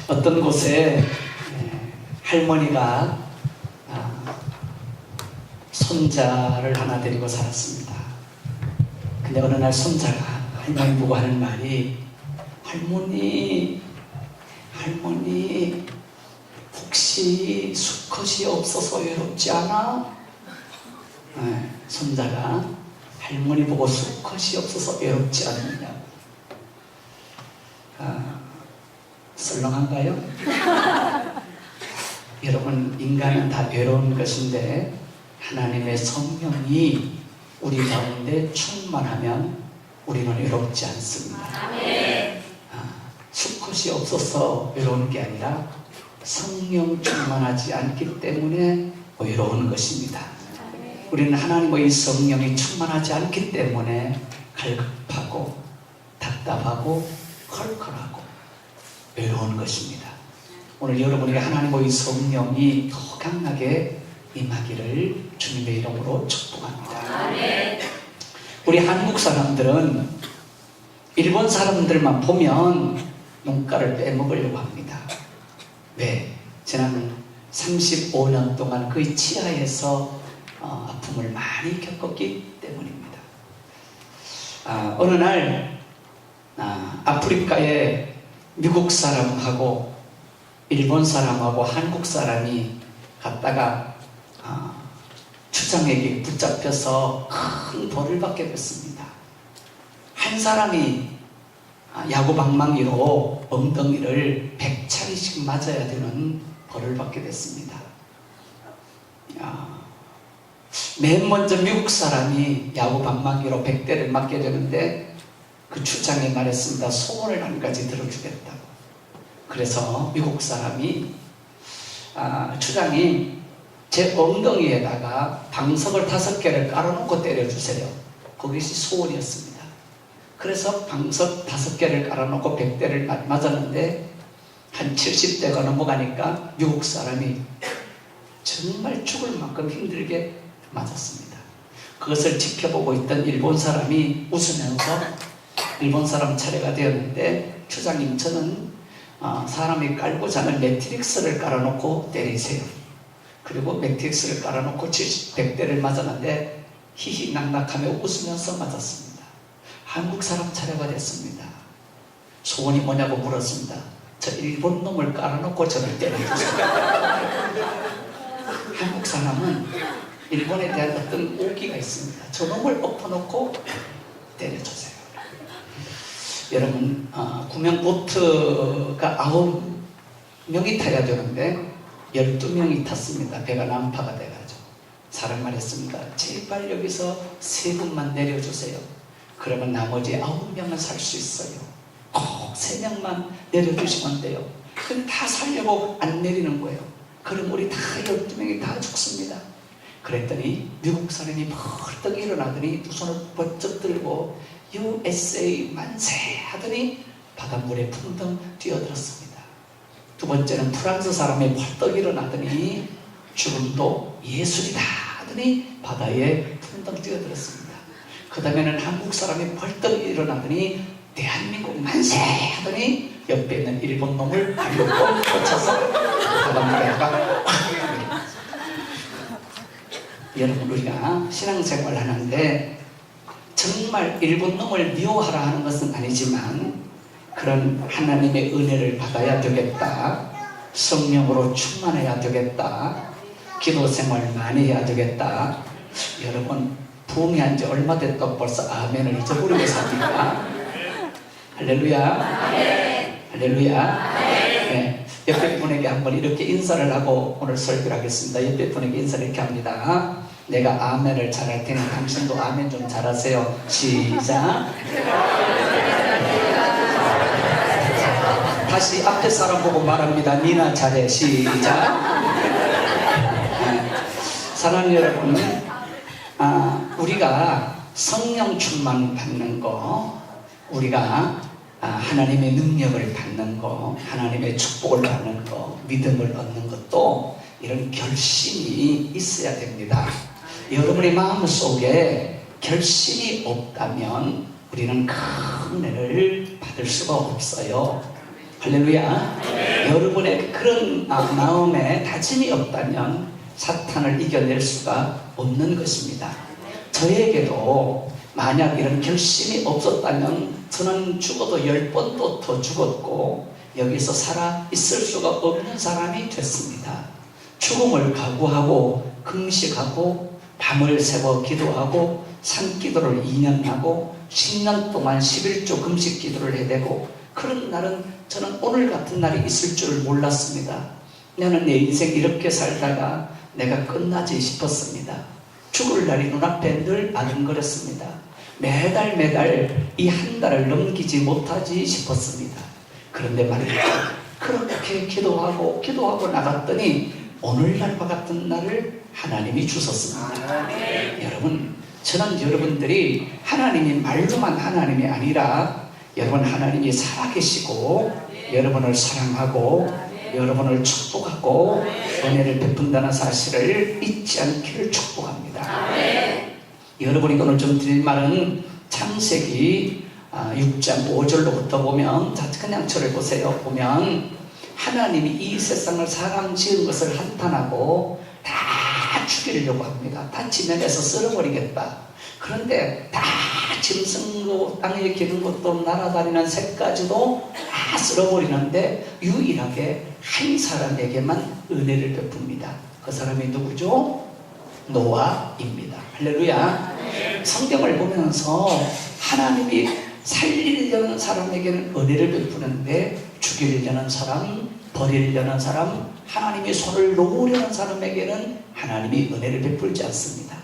어떤 곳에 할머니가 손자를 하나 데리고 살았습니다. 근데 어느 날 손자가 할머니 보고 하는 말이, 할머니 혹시 수컷이 없어서 외롭지 않아? 손자가 할머니 보고 수컷이 없어서 외롭지 않느냐고. 썰렁한가요? 여러분, 인간은 다 외로운 것인데 하나님의 성령이 우리 가운데 충만하면 우리는 외롭지 않습니다. 수컷이 없어서 외로운 게 아니라 성령 충만하지 않기 때문에 외로운 것입니다. 우리는 하나님의 성령이 충만하지 않기 때문에 갈급하고 답답하고 컬컬하고 외로운 것입니다. 오늘 여러분에게 하나님의 성령이 더 강하게 임하기를 주님의 이름으로 축복합니다. 우리 한국 사람들은 일본 사람들만 보면 눈가를 빼먹으려고 합니다. 왜? 지난 35년 동안 그 치하에서 아픔을 많이 겪었기 때문입니다. 어느 날 아프리카에 미국 사람하고 일본 사람하고 한국 사람이 갔다가 추장에게 붙잡혀서 큰 벌을 받게 됐습니다. 한 사람이 야구 방망이로 엉덩이를 100차례씩 맞아야 되는 벌을 받게 됐습니다. 맨 먼저 미국 사람이 야구 방망이로 100대를 맞게 되는데 그 추장이 말했습니다. 소원을 한 가지 들어주겠다고. 그래서 미국 사람이 추장이 제 엉덩이에다가 방석을 5개를 깔아놓고 때려주세요. 그것이 소원이었습니다. 그래서 방석 5개를 깔아놓고 100대를 맞았는데 한 70대가 넘어가니까 미국 사람이 정말 죽을 만큼 힘들게 맞았습니다. 그것을 지켜보고 있던 일본 사람이 웃으면서 일본 사람 차례가 되었는데, 추장님, 저는 사람이 깔고 자는 매트릭스를 깔아놓고 때리세요. 그리고 매트릭스를 깔아놓고 100대를 맞았는데 희희낙낙하며 웃으면서 맞았습니다. 한국 사람 차례가 됐습니다. 소원이 뭐냐고 물었습니다. 저 일본 놈을 깔아놓고 저를 때려주세요. 한국 사람은 일본에 대한 어떤 오기가 있습니다. 저 놈을 엎어놓고 때려주세요. 여러분, 구명 보트가 9명이 타야 되는데 12명이 탔습니다. 배가 난파가 돼가지고 사람 말했습니다. 제발 여기서 3분만 내려주세요. 그러면 나머지 9명은 살 수 있어요. 꼭 3명만 내려주시면 돼요. 근데 다 살려고 안 내리는 거예요. 그럼 우리 다 12명이 다 죽습니다. 그랬더니 미국 사람이 벌떡 일어나더니 두 손을 번쩍 들고 USA 만세 하더니 바닷물에 풍덩 뛰어들었습니다. 두 번째는 프랑스 사람이 벌떡 일어나더니 죽음도 예술이다 하더니 바다에 풍덩 뛰어들었습니다. 그 다음에는 한국 사람이 벌떡 일어나더니 대한민국 만세 하더니 옆에 있는 일본 놈을 발로 꼭 꽂혀서 바닷물에다가 여러분, 우리가 신앙생활을 하는데 정말 일본 놈을 미워하라 하는 것은 아니지만 그런 하나님의 은혜를 받아야 되겠다, 성령으로 충만해야 되겠다, 기도생활 많이 해야 되겠다. 여러분, 부흥한 지 얼마 됐다고 벌써 아멘을 잊어버리고 삽니까? 할렐루야. 할렐루야. 네. 옆에 분에게 한번 이렇게 인사를 하고 오늘 설교를 하겠습니다. 옆에 분에게 인사를 이렇게 합니다. 내가 아멘을 잘할 테니 당신도 아멘 좀 잘하세요. 시작. 다시 앞에 사람 보고 말합니다. 니나 잘해. 시작. 사랑하는 여러분, 우리가 성령 충만 받는 거, 우리가 하나님의 능력을 받는 거, 하나님의 축복을 받는 거, 믿음을 얻는 것도 이런 결심이 있어야 됩니다. 여러분의 마음속에 결심이 없다면 우리는 큰 은혜를 은혜를 받을 수가 없어요. 할렐루야. 여러분의 그런 마음에 다짐이 없다면 사탄을 이겨낼 수가 없는 것입니다. 저에게도 만약 이런 결심이 없었다면 저는 죽어도 10번도 더 죽었고 여기서 살아 있을 수가 없는 사람이 됐습니다. 죽음을 각오하고 금식하고 밤을 새워 기도하고 산기도를 2년 하고 10년 동안 11조 금식 기도를 해대고 그런 날은 저는 오늘 같은 날이 있을 줄 몰랐습니다. 나는 내 인생 이렇게 살다가 내가 끝나지 싶었습니다. 죽을 날이 눈앞에 늘 아른거렸습니다. 매달 이 한 달을 넘기지 못하지 싶었습니다. 그런데 말이죠. 그렇게 기도하고 나갔더니 오늘날과 같은 날을 하나님이 주셨습니다. 여러분, 저는 여러분들이 하나님이 말로만 하나님이 아니라 여러분 하나님이 살아계시고 여러분을 사랑하고 여러분을 축복하고 은혜를 베푼다는 사실을 잊지 않기를 축복합니다. 여러분이 오늘 좀 드릴 말은 창세기 6장 5절로부터 보면 그냥 저를 보세요. 보면 하나님이 이 세상을 사람 지은 것을 한탄하고 다 죽이려고 합니다. 다 지면에서 쓸어버리겠다. 그런데 다 짐승도 땅에 기는 것도 날아다니는 새까지도 다 쓸어버리는데 유일하게 한 사람에게만 은혜를 베풉니다. 그 사람이 누구죠? 노아입니다. 할렐루야. 성경을 보면서 하나님이 살리려는 사람에게는 은혜를 베푸는데 죽이려는 사람, 버리려는 사람, 하나님이 손을 놓으려는 사람에게는 하나님이 은혜를 베풀지 않습니다.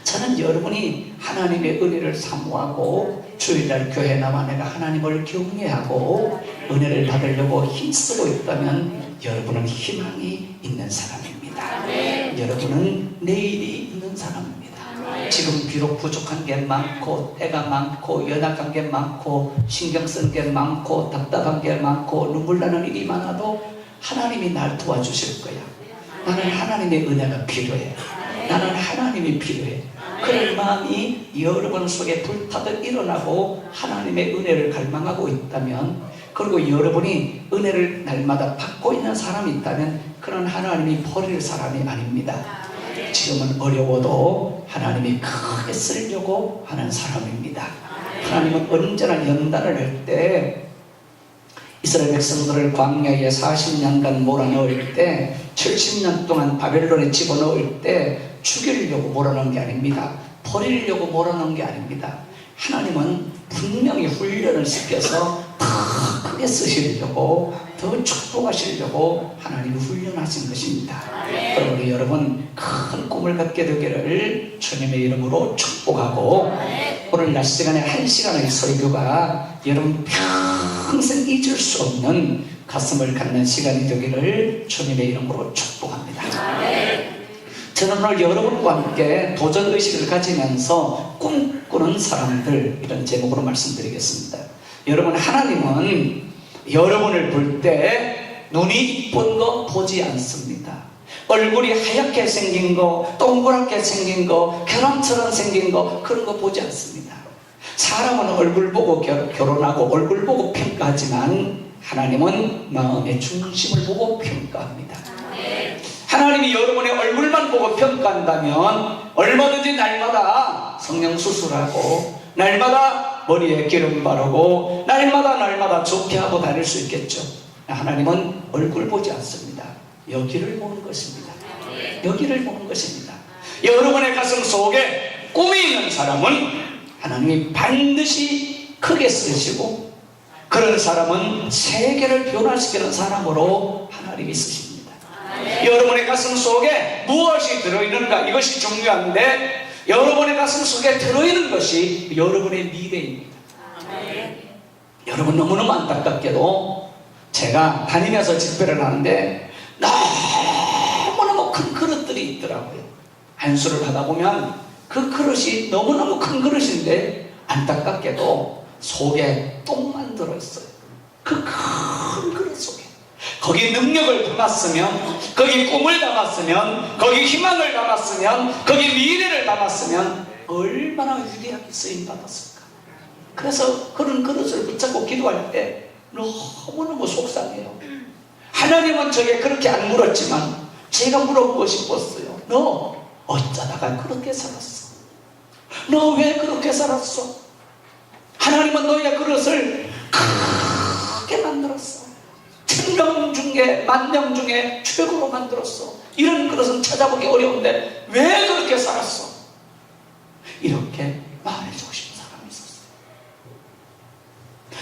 저는 여러분이 하나님의 은혜를 사모하고 주일날 교회 나와 내가 하나님을 경외하고 은혜를 받으려고 힘쓰고 있다면 여러분은 희망이 있는 사람입니다. 여러분은 내일이 있는 사람입니다. 지금 비록 부족한 게 많고 때가 많고 연약한 게 많고 신경 쓴 게 많고 답답한 게 많고 눈물 나는 일이 많아도 하나님이 날 도와주실 거야. 나는 하나님의 은혜가 필요해. 나는 하나님이 필요해. 그런 마음이 여러분 속에 불타듯 일어나고 하나님의 은혜를 갈망하고 있다면, 그리고 여러분이 은혜를 날마다 받고 있는 사람이 있다면 그런 하나님이 버릴 사람이 아닙니다. 지금은 어려워도 하나님이 크게 쓰려고 하는 사람입니다. 하나님은 언제나 연단을 할 때 이스라엘 백성들을 광야에 40년간 몰아넣을 때 70년 동안 바벨론에 집어넣을 때 죽이려고 몰아넣은 게 아닙니다. 버리려고 몰아넣은 게 아닙니다. 하나님은 분명히 훈련을 시켜서 더 크게 쓰시려고, 더 축복하시려고 하나님이 훈련하신 것입니다. 그러므로 여러분 큰 꿈을 갖게 되기를 주님의 이름으로 축복하고, 오늘 낮 시간에 1시간의 설교가 여러분 평생 잊을 수 없는 가슴을 갖는 시간이 되기를 주님의 이름으로 축복합니다. 저는 오늘 여러분과 함께 도전의식을 가지면서 꿈꾸는 사람들, 이런 제목으로 말씀드리겠습니다. 여러분, 하나님은 여러분을 볼 때 눈이 이쁜 거 보지 않습니다. 얼굴이 하얗게 생긴 거, 동그랗게 생긴 거, 계란처럼 생긴 거, 그런 거 보지 않습니다. 사람은 얼굴 보고 결혼하고 얼굴 보고 평가하지만 하나님은 마음의 중심을 보고 평가합니다. 하나님이 여러분의 얼굴만 보고 평가한다면 얼마든지 날마다 성형수술하고 날마다 머리에 기름 바르고 날마다 좋게 하고 다닐 수 있겠죠. 하나님은 얼굴 보지 않습니다. 여기를 보는 것입니다. 여기를 보는 것입니다. 여러분의 가슴 속에 꿈이 있는 사람은 하나님이 반드시 크게 쓰시고, 그런 사람은 세계를 변화시키는 사람으로 하나님이 쓰십니다. 여러분의 가슴 속에 무엇이 들어있는가, 이것이 중요한데 여러분의 가슴 속에 들어있는 것이 여러분의 미래입니다. 여러분, 너무너무 안타깝게도 제가 다니면서 집회를 하는데 너무너무 큰 그릇들이 있더라고요. 안수를 하다 보면 그 그릇이 너무너무 큰 그릇인데 안타깝게도 속에 똥만 들어있어요. 그 큰 그릇 속에. 거기 능력을 담았으면, 거기 꿈을 담았으면, 거기 희망을 담았으면, 거기 미래를 담았으면 얼마나 위대하게 쓰임받았을까. 그래서 그런 그릇을 붙잡고 기도할 때 너무너무 속상해요. 하나님은 저에게 그렇게 안 물었지만 제가 물어보고 싶었어요. 너 어쩌다가 그렇게 살았어? 너 왜 그렇게 살았어? 하나님은 너의 그릇을 크게 만들었어. 1000명 중에 10,000명 중에 최고로 만들었어. 이런 그릇은 찾아보기 어려운데 왜 그렇게 살았어? 이렇게 말해주고 싶은 사람이 있었어요.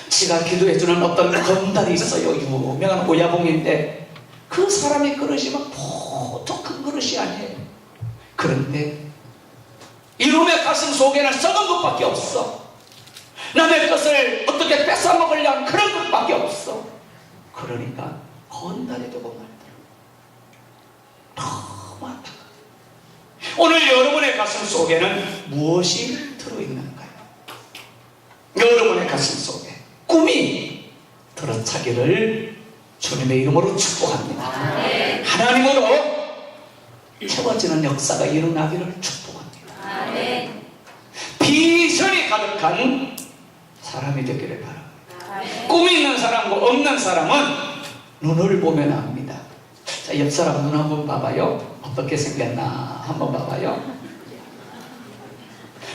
지가 기도해주는 어떤 건달이 있어요. 유명한 오야봉인데 그 사람의 그릇이 막 보통 큰 그릇이 아니에요. 그런데 이놈의 가슴 속에는 썩은 것밖에 없어. 남의 것을 어떻게 뺏어 먹으려는 그런 것밖에 없어. 그러니까 건달이 되고 말더라. 너무 안타까워. 오늘 여러분의 가슴 속에는 무엇이 들어있는가요? 여러분의 가슴 속에 꿈이 들어차기를 주님의 이름으로 축복합니다. 하나님으로 채워지는 역사가 일어나기를 축복합니다. 비전이 가득한 사람이 되기를 바랍니다. 꿈이 있는 사람과 없는 사람은 눈을 보면 압니다. 자, 옆 사람 눈 한번 봐봐요. 어떻게 생겼나 한번 봐봐요.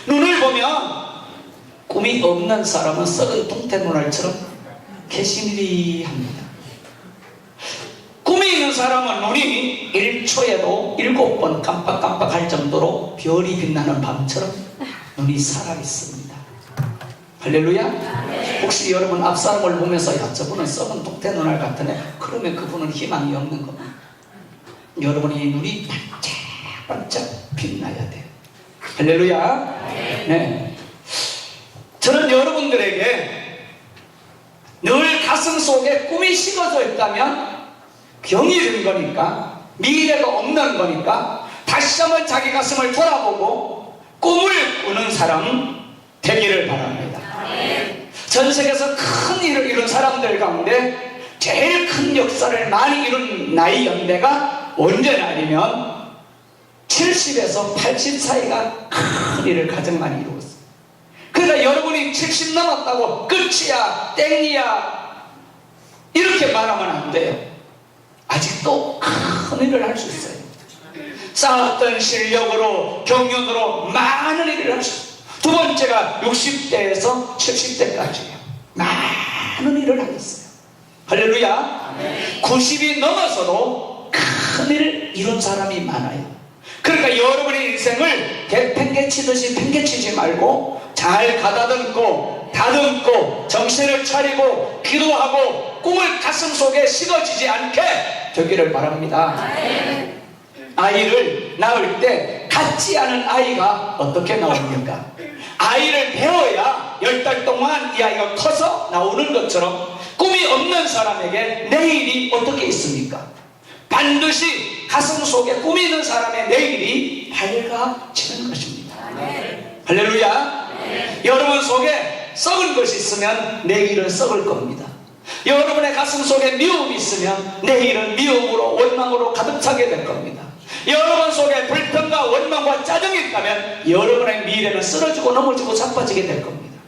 눈을 보면 꿈이 없는 사람은 썩은 동태 눈알처럼 개시미리합니다. 꿈이 있는 사람은 눈이 1초에도 7번 깜빡깜빡할 정도로 별이 빛나는 밤처럼 눈이 살아있습니다. 할렐루야. 혹시 여러분 앞 사람을 보면서 야 저분은 썩은 동태 눈알 같으네, 그러면 그분은 희망이 없는 겁니다. 여러분이 눈이 반짝반짝 빛나야 돼요. 할렐루야. 네. 저는 여러분들에게 늘 가슴 속에 꿈이 식어져 있다면 병이 든 거니까, 미래가 없는 거니까 다시 한번 자기 가슴을 돌아보고 꿈을 꾸는 사람 되기를 바랍니다. 전 세계에서 큰 일을 이룬 사람들 가운데 제일 큰 역사를 많이 이룬 나이 연대가 언제나 아니면 70에서 80 사이가 큰 일을 가장 많이 이루었어요. 그러니까 여러분이 70 넘었다고 끝이야, 땡이야 이렇게 말하면 안 돼요. 아직도 큰 일을 할 수 있어요. 쌓았던 실력으로, 경륜으로 많은 일을 할 수 있어요. 두 번째가 60대에서 70대까지예요. 많은 일을 하겠어요. 할렐루야. 90이 넘어서도 큰 일을 이룬 사람이 많아요. 그러니까 여러분의 인생을 팽개치듯이 팽개치지 말고 잘 가다듬고 다듬고 정신을 차리고 기도하고 꿈을 가슴 속에 식어지지 않게 되기를 바랍니다. 아이를 낳을 때 같지 않은 아이가 어떻게 나옵니까? 아이를 배워야 10달 동안 이 아이가 커서 나오는 것처럼 꿈이 없는 사람에게 내일이 어떻게 있습니까? 반드시 가슴 속에 꿈이 있는 사람의 내일이 밝아지는 것입니다. 할렐루야. 여러분 속에 썩은 것이 있으면 내일은 썩을 겁니다. 여러분의 가슴 속에 미움이 있으면 내일은 미움으로 원망으로 가득 차게 될 겁니다. 여러분 속에 불평과 원망과 짜증이 있다면 여러분의 미래는 쓰러지고 넘어지고 자빠지게 될 겁니다.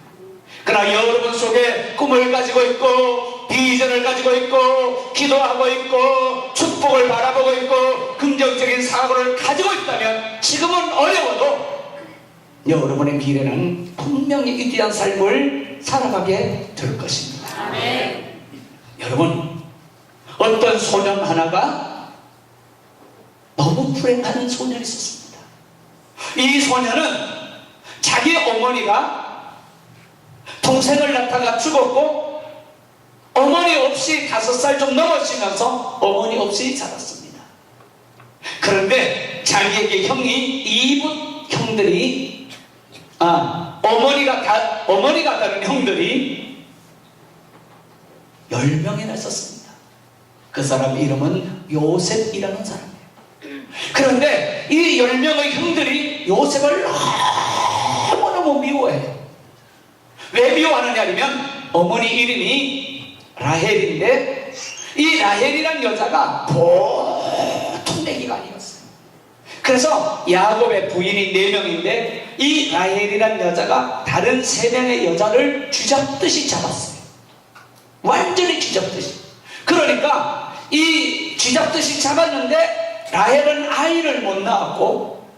그러나 여러분 속에 꿈을 가지고 있고 비전을 가지고 있고 기도하고 있고 축복을 바라보고 있고 긍정적인 사고를 가지고 있다면 지금은 어려워도 여러분의 미래는 분명히 위대한 삶을 살아가게 될 것입니다. 여러분, 어떤 소년 하나가 너무 불행하는 소년이 있었습니다. 이 소년은 자기 어머니가 동생을 낳다가 죽었고 어머니 없이 5살 좀 넘어지면서 어머니 없이 자랐습니다. 그런데 자기에게 형이 2분 형들이 어머니가 다른 형들이 10명이나 있었습니다. 그 사람 이름은 요셉이라는 사람이에요. 그런데 이 10명의 형들이 요셉을 너무너무 미워해요. 왜 미워하느냐면 어머니 이름이 라헬인데 이 라헬이란 여자가 보통 애기가 아니었어요. 그래서 야곱의 부인이 4명인데 이 라헬이란 여자가 다른 3명의 여자를 쥐잡듯이 잡았어요. 완전히 쥐잡듯이. 그러니까 이 쥐잡듯이 잡았는데 라헬은 아이를 못 낳았고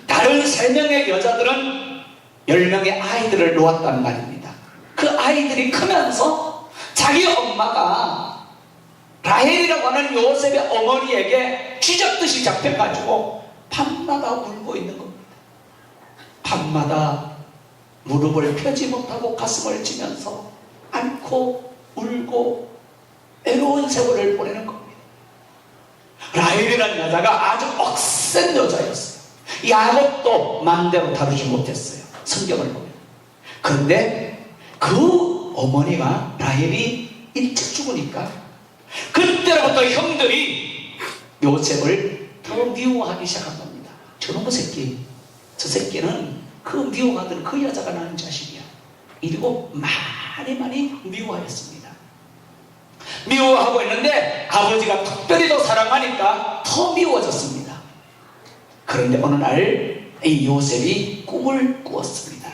다른 3명의 여자들은 10명의 아이들을 놓았단 말입니다. 그 아이들이 크면서 자기 엄마가 라헬이라고 하는 요셉의 어머니에게 쥐잡듯이 잡혀가지고 밤마다 울고 있는 겁니다. 밤마다 무릎을 펴지 못하고 가슴을 치면서 안고 울고 외로운 세월을 보내는 겁니다. 라헬이라는 여자가 아주 억센 여자였어요. 야곱도 마음대로 다루지 못했어요. 성경을 보면. 그런데 그 어머니가 라헬이 일찍 죽으니까 그때부터 형들이 요셉을 더 미워하기 시작한 겁니다. 저놈의 새끼, 저 새끼는 그 미워하던 그 여자가 낳은 자식이야. 이러고 많이 미워하였습니다. 미워하고 있는데 아버지가 특별히 더 사랑하니까 더 미워졌습니다. 그런데 어느 날 이 요셉이 꿈을 꾸었습니다.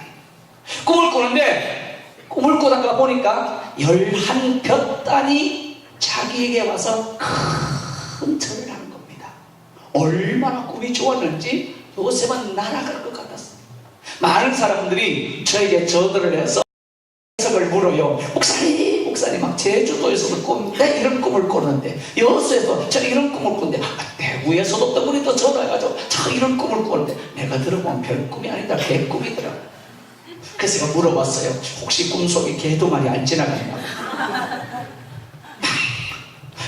꿈을 꾸는데 꿈을 꾸다가 보니까 11볕단이 자기에게 와서 큰 절을 하는 겁니다. 얼마나 꿈이 좋았는지 요셉은 날아갈 것 같았어요. 많은 사람들이 저에게 전화를 해서 해석을 물어요. 목사님 막 제주도에서도 이런 꿈을 꾸는데 여수에서 저 이런 꿈을 꾸는데 대구에서도 떠그리도 전화해가지고 저 이런 꿈을 꾸는데 내가 들어보면 별 꿈이 아니다 개꿈이더라. 그래서 제가 물어봤어요. 혹시 꿈속에 개도 말이 안 지나갔냐고.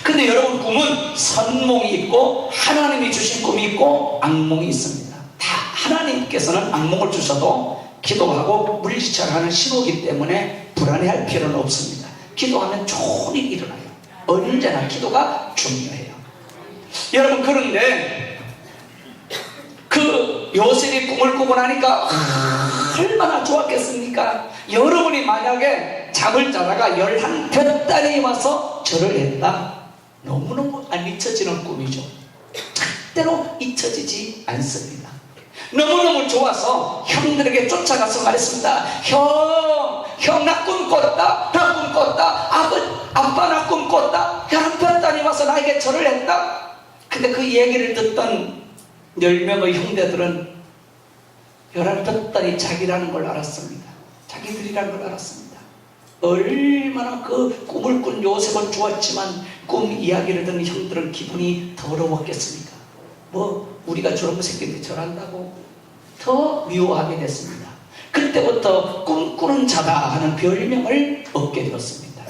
근데 여러분 꿈은 선몽이 있고 하나님이 주신 꿈이 있고 악몽이 있습니다. 다 하나님께서는 악몽을 주셔도 기도하고 물리치하는 신호기 때문에 불안해할 필요는 없습니다. 기도하면 좋은 일이 일어나요. 언제나 기도가 중요해요. 여러분 그런데 그 요셉이 꿈을 꾸고 나니까 얼마나 좋았겠습니까? 여러분이 만약에 잠을 자다가 11볕단이 와서 절을 했다. 너무너무 안 잊혀지는 꿈이죠. 절대로 잊혀지지 않습니다. 너무너무 좋아서 형들에게 쫓아가서 말했습니다. 형 나 꿈 꿨다. 아빠 나 꿈 꿨다. 11볕단이 와서 나에게 절을 했다. 근데 그 얘기를 듣던 10명의 형제들은 11볕단이 자기라는 걸 알았습니다. 자기들이라는 걸 알았습니다. 얼마나 그 꿈을 꾼 요셉은 좋았지만 꿈 이야기를 듣는 형들은 기분이 더러웠겠습니까? 우리가 저런 새끼인데 절한다고 더 미워하게 됐습니다. 그때부터 꿈꾸는 자다 하는 별명을 얻게 되었습니다.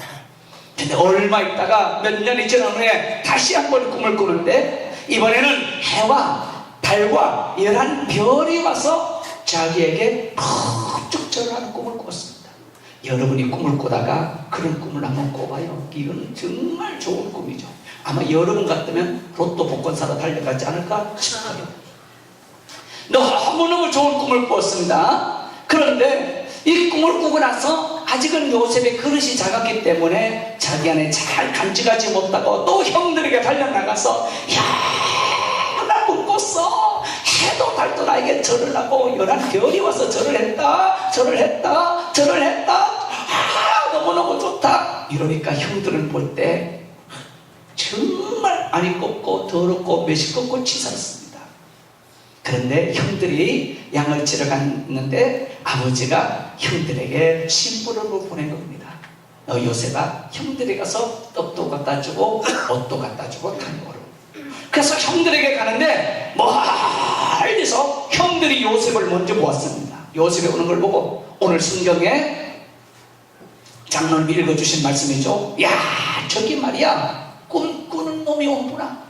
근데 얼마 있다가 몇 년이 지난 후에 다시 한번 꿈을 꾸는데 이번에는 해와 달과 11별이 와서 자기에게 푹쭉 절하는 꿈을 꿨습니다. 여러분이 꿈을 꾸다가 그런 꿈을 한번 꿔봐요. 이건 정말 좋은 꿈이죠. 아마 여러분 같으면 로또 복권 사러 달려가지 않을까 싶어요. 너무너무 좋은 꿈을 꾸었습니다. 그런데 이 꿈을 꾸고 나서 아직은 요셉의 그릇이 작았기 때문에 자기 안에 잘 간직하지 못하고 또 형들에게 달려나가서 나 꿈 꿨어. 해도 달도 나에게 절을 하고 11별이 와서 절을 했다. 너무너무 좋다. 이러니까 형들은 볼 때 정말 안이 꼽고 더럽고 메시껍고 치사했습니다. 그런데 형들이 양을 치러 갔는데 아버지가 형들에게 심부름을 보낸 겁니다. 너 요셉아 형들에게 가서 떡도 갖다 주고 옷도 갖다 주고 다녀오라. 그래서 형들에게 가는데 멀리서 형들이 요셉을 먼저 보았습니다. 요셉이 오는 걸 보고 오늘 성경에 장로님이 읽어주신 말씀이죠. 야 저기 말이야 꿈꾸는 놈이 오구나.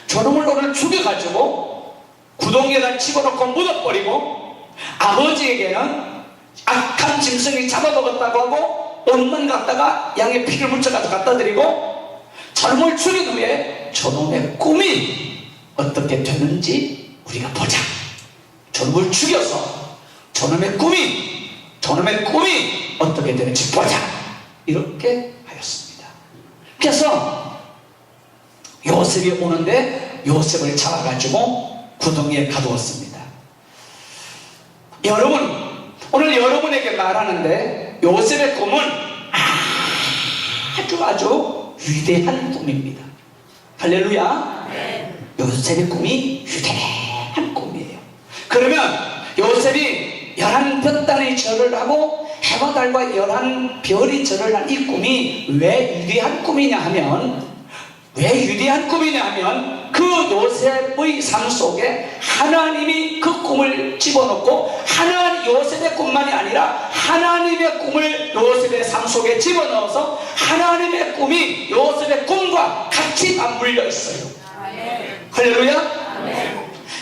저놈을 오늘 죽여가지고 구덩이에다 집어넣고 묻어버리고 아버지에게는 악한 짐승이 잡아먹었다고 하고 옷만 갖다가 양의 피를 묻혀가지고 갖다 드리고 저놈을 죽인 후에 저놈의 꿈이 어떻게 되는지 우리가 보자. 저놈을 죽여서 저놈의 꿈이 어떻게 되는지 보자. 이렇게 하였습니다. 그래서 요셉이 오는데 요셉을 잡아가지고 구덩이에 가두었습니다. 여러분 오늘 여러분에게 말하는데 요셉의 꿈은 아주 위대한 꿈입니다. 할렐루야. 요셉의 꿈이 위대한 꿈이에요. 그러면 요셉이 11볕단의 절을 하고 해와 달과 11별이 절을 한 이 꿈이 왜 위대한 꿈이냐 하면 그 요셉의 삶 속에 하나님이 그 꿈을 집어넣고 요셉의 꿈만이 아니라 하나님의 꿈을 요셉의 삶 속에 집어넣어서 하나님의 꿈이 요셉의 꿈과 같이 맞물려 있어요. 할렐루야.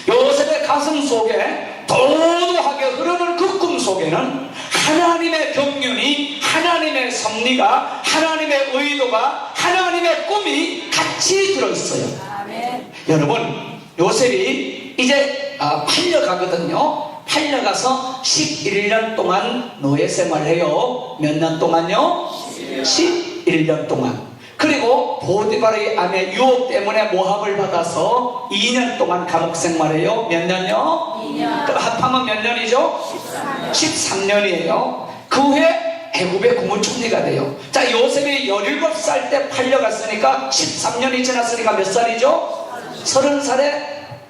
요셉의 가슴 속에 도도하게 흐르는 그 꿈 속에는 하나님의 경륜이, 하나님의 섭리가, 하나님의 의도가, 하나님의 꿈이 같이 들어있어요. 여러분, 요셉이 이제 팔려가거든요. 팔려가서 11년 동안 노예 생활해요. 몇 년 동안요? 11년 동안. 그리고 보디발의 아내 유혹 때문에 모함을 받아서 2년 동안 감옥 생활해요. 몇 년요? 2년. 그럼 합하면 몇 년이죠? 13년이에요. 그 후에 애굽의 국무총리가 돼요. 자, 요셉이 17살 때 팔려갔으니까 13년이 지났으니까 몇 살이죠? 30살에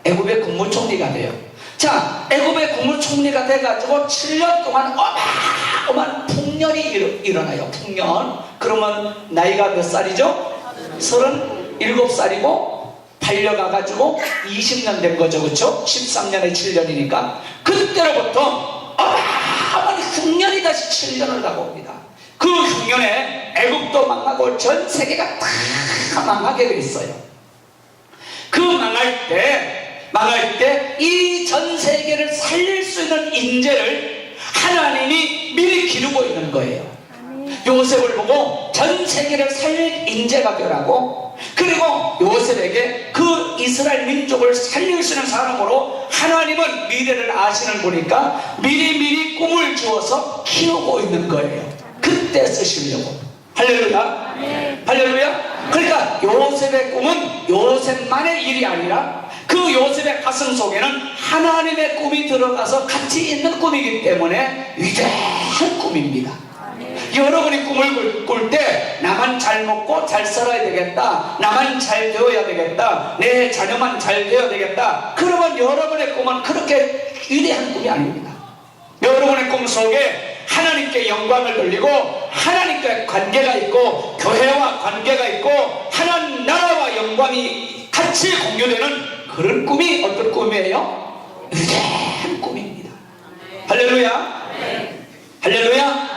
애굽의 국무총리가 돼요. 자, 애굽의 국무총리가 돼가지고 7년 동안 어마어마한 풍년이 일어나요. 풍년. 그러면 나이가 몇 살이죠? 37살이고 팔려가가지고 20년 된 거죠. 그렇죠? 13년에 7년이니까 그때로부터 어마어마한 흉년이 다시 7년을 가고 옵니다. 그 흉년에 애굽도 망하고 전 세계가 다 망하게 돼 있어요. 그 망할 때 이 전 세계를 살릴 수 있는 인재를 하나님이 미리 기르고 있는 거예요. 요셉을 보고 전 세계를 살릴 인재가 되라고, 그리고 요셉에게 그 이스라엘 민족을 살릴 수 있는 사람으로 하나님은 미래를 아시는 분이니까 미리 꿈을 주어서 키우고 있는 거예요. 그때 쓰시려고. 할렐루야. 할렐루야. 그러니까 요셉의 꿈은 요셉만의 일이 아니라 그 요셉의 가슴 속에는 하나님의 꿈이 들어가서 같이 있는 꿈이기 때문에 위대한 꿈입니다. 여러분이 꿈을 꿀 때 나만 잘 먹고 잘 살아야 되겠다, 나만 잘 되어야 되겠다, 내 자녀만 잘 되어야 되겠다, 그러면 여러분의 꿈은 그렇게 위대한 꿈이 아닙니다. 여러분의 꿈 속에 하나님께 영광을 돌리고 하나님께 관계가 있고 교회와 관계가 있고 하나님 나라와 영광이 같이 공유되는 그런 꿈이 어떤 꿈이에요? 위대한 꿈입니다. 할렐루야. 할렐루야.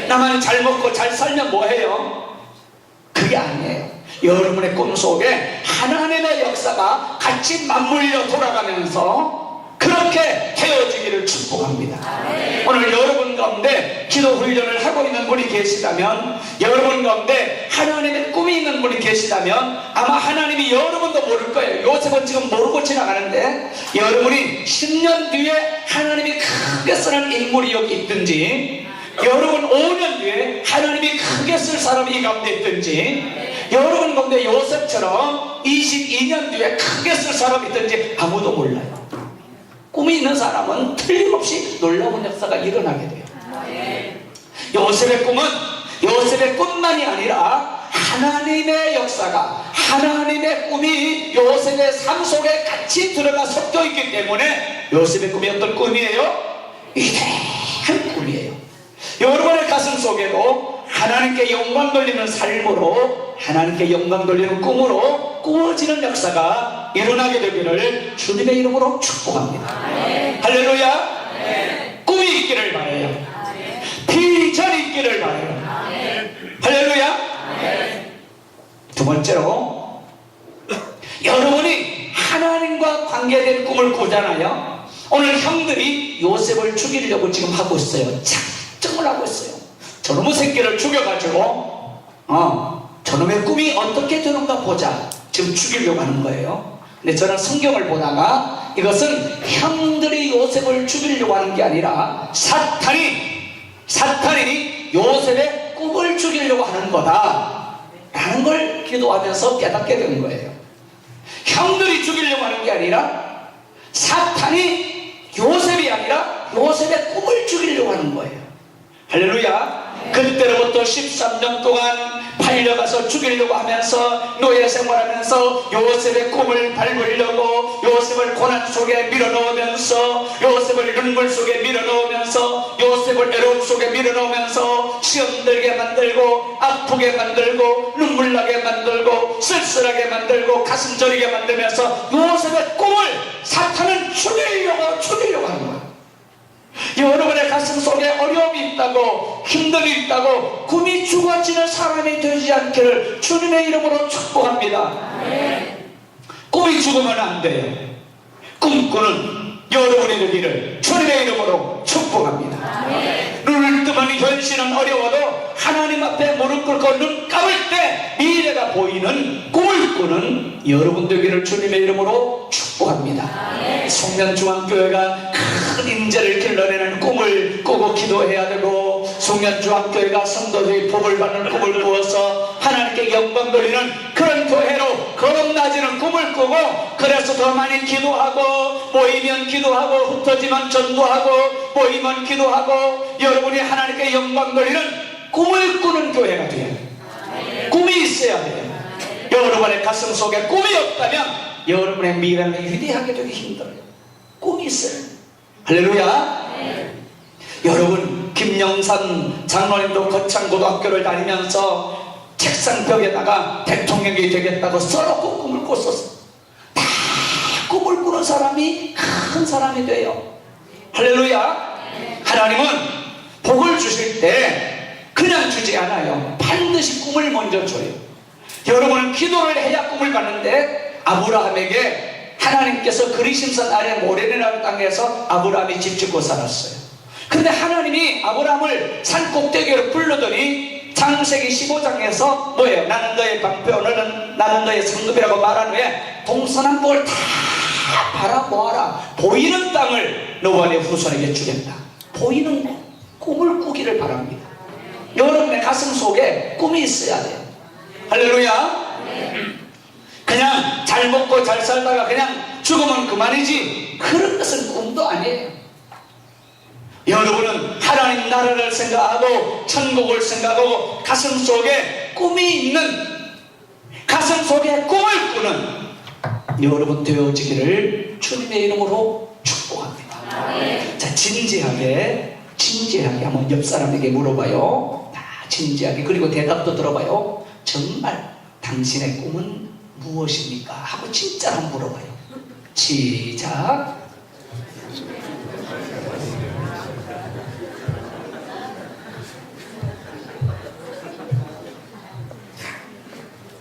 나만 잘 먹고 잘 살면 뭐해요? 그게 아니에요. 여러분의 꿈 속에 하나님의 역사가 같이 맞물려 돌아가면서 그렇게 되어지기를 축복합니다. 오늘 여러분 가운데 기도 훈련을 하고 있는 분이 계시다면, 여러분 가운데 하나님의 꿈이 있는 분이 계시다면 아마 하나님이 여러분도 모를 거예요. 요셉은 지금 모르고 지나가는데 여러분이 10년 뒤에 하나님이 크게 쓰는 인물이 여기 있든지, 여러분 5년 뒤에 하나님이 크게 쓸 사람이 이 가운데 있든지, 여러분 가운데 요셉처럼 22년 뒤에 크게 쓸 사람이 있든지 아무도 몰라요. 꿈이 있는 사람은 틀림없이 놀라운 역사가 일어나게 돼요. 요셉의 꿈은 요셉의 꿈만이 아니라 하나님의 역사가, 하나님의 꿈이 요셉의 삶 속에 같이 들어가 섞여 있기 때문에 요셉의 꿈이 어떤 꿈이에요? 위대한 꿈이에요. 여러분의 가슴 속에도 하나님께 영광 돌리는 삶으로, 하나님께 영광 돌리는 꿈으로 꾸어지는 역사가 일어나게 되기를 주님의 이름으로 축복합니다. 할렐루야. 꿈이 있기를 바라요. 비전이 있기를 바라요. 할렐루야. 두 번째로, 여러분이 하나님과 관계된 꿈을 꾸잖아요. 오늘 형들이 요셉을 죽이려고 지금 하고 있어요. 작정을 하고 있어요. 저놈의 새끼를 죽여가지고 저놈의 꿈이 어떻게 되는가 보자, 지금 죽이려고 하는 거예요. 근데 저는 성경을 보다가 이것은 형들이 요셉을 죽이려고 하는 게 아니라 사탄이 요셉의 꿈을 죽이려고 하는 거다 라는 걸 기도하면서 깨닫게 된 거예요. 형들이 죽이려고 하는 게 아니라 사탄이 요셉이 아니라 요셉의 꿈을 죽이려고 하는 거예요. 할렐루야. 그때로부터 13년 동안 팔려가서 죽이려고 하면서 노예 생활하면서 요셉의 꿈을 밟으려고 요셉을 고난 속에 밀어넣으면서 요셉을 눈물 속에 밀어넣으면서 요셉을 애로움 속에 밀어넣으면서 시험 들게 만들고 아프게 만들고 눈물 나게 만들고 쓸쓸하게 만들고 가슴 저리게 만들면서 요셉의 꿈을 사탄은 죽이려고 하는 거예요. 여러분의 가슴 속에 어려움이 있다고 힘든 일이 있다고 꿈이 죽어지는 사람이 되지 않기를 주님의 이름으로 축복합니다. 꿈이 죽으면 안 돼요. 꿈꾸는 여러분이 되기를 주님의 이름으로 축복합니다. 눈을 뜨면 현실은 어려워도 하나님 앞에 무릎 꿇고 눈 감을 때 미래가 보이는 꿈을 꾸는 여러분 되기를 주님의 이름으로 축복합니다. 송년중앙교회가 큰 인재를 길러내는 꿈을 꾸고 기도해야 되고, 송년중앙교회가 성도들이 복을 받는 꿈을 꾸어서 하나님께 영광 돌리는 그런 교회로 거듭나지는 꿈을 꾸고, 그래서 더 많이 기도하고 모이면 기도하고 흩어지면 전도하고 모이면 기도하고 여러분이 하나님께 영광 돌리는 꿈을 꾸는 교회가 돼요. 꿈이 있어야 돼요. 여러분의 가슴 속에 꿈이 없다면 여러분의 미래는 위대하게 되기 힘들어요. 꿈이 있어요. 할렐루야. 여러분, 김영산 장로님도 거창고등학교를 다니면서 책상벽에다가 대통령이 되겠다고 써놓고 꿈을 꿨었어. 다 꿈을 꾸는 사람이 큰 사람이 돼요. 할렐루야. 하나님은 복을 주실 때 그냥 주지 않아요. 반드시 꿈을 먼저 줘요. 여러분은 기도를 해야 꿈을 받는데, 아브라함에게 하나님께서 그리심산 아래 모래라는 땅에서 아브라함이 집 짓고 살았어요. 근데 하나님이 아브라함을 산 꼭대기로 불러더니 창세기 15장에서 뭐예요? 나는 너의 방패, 너는 나는 너의 상급이라고 말한 후에 동서남북을 다 바라보아라. 보이는 땅을 너와 내 후손에게 주겠다. 보이는 꿈을 꾸기를 바랍니다. 여러분의 가슴 속에 꿈이 있어야 돼요. 할렐루야. 그냥 잘 먹고 잘 살다가 그냥 죽으면 그만이지, 그런 것은 꿈도 아니에요. 여러분은 하나님 나라를 생각하고 천국을 생각하고 가슴 속에 꿈이 있는, 가슴 속에 꿈을 꾸는 여러분 되어지기를 주님의 이름으로 축복합니다. 자, 진지하게 한번 옆 사람에게 물어봐요. 다 진지하게. 그리고 대답도 들어봐요. 정말 당신의 꿈은 무엇입니까? 하고 진짜 한번 물어봐요. 시작.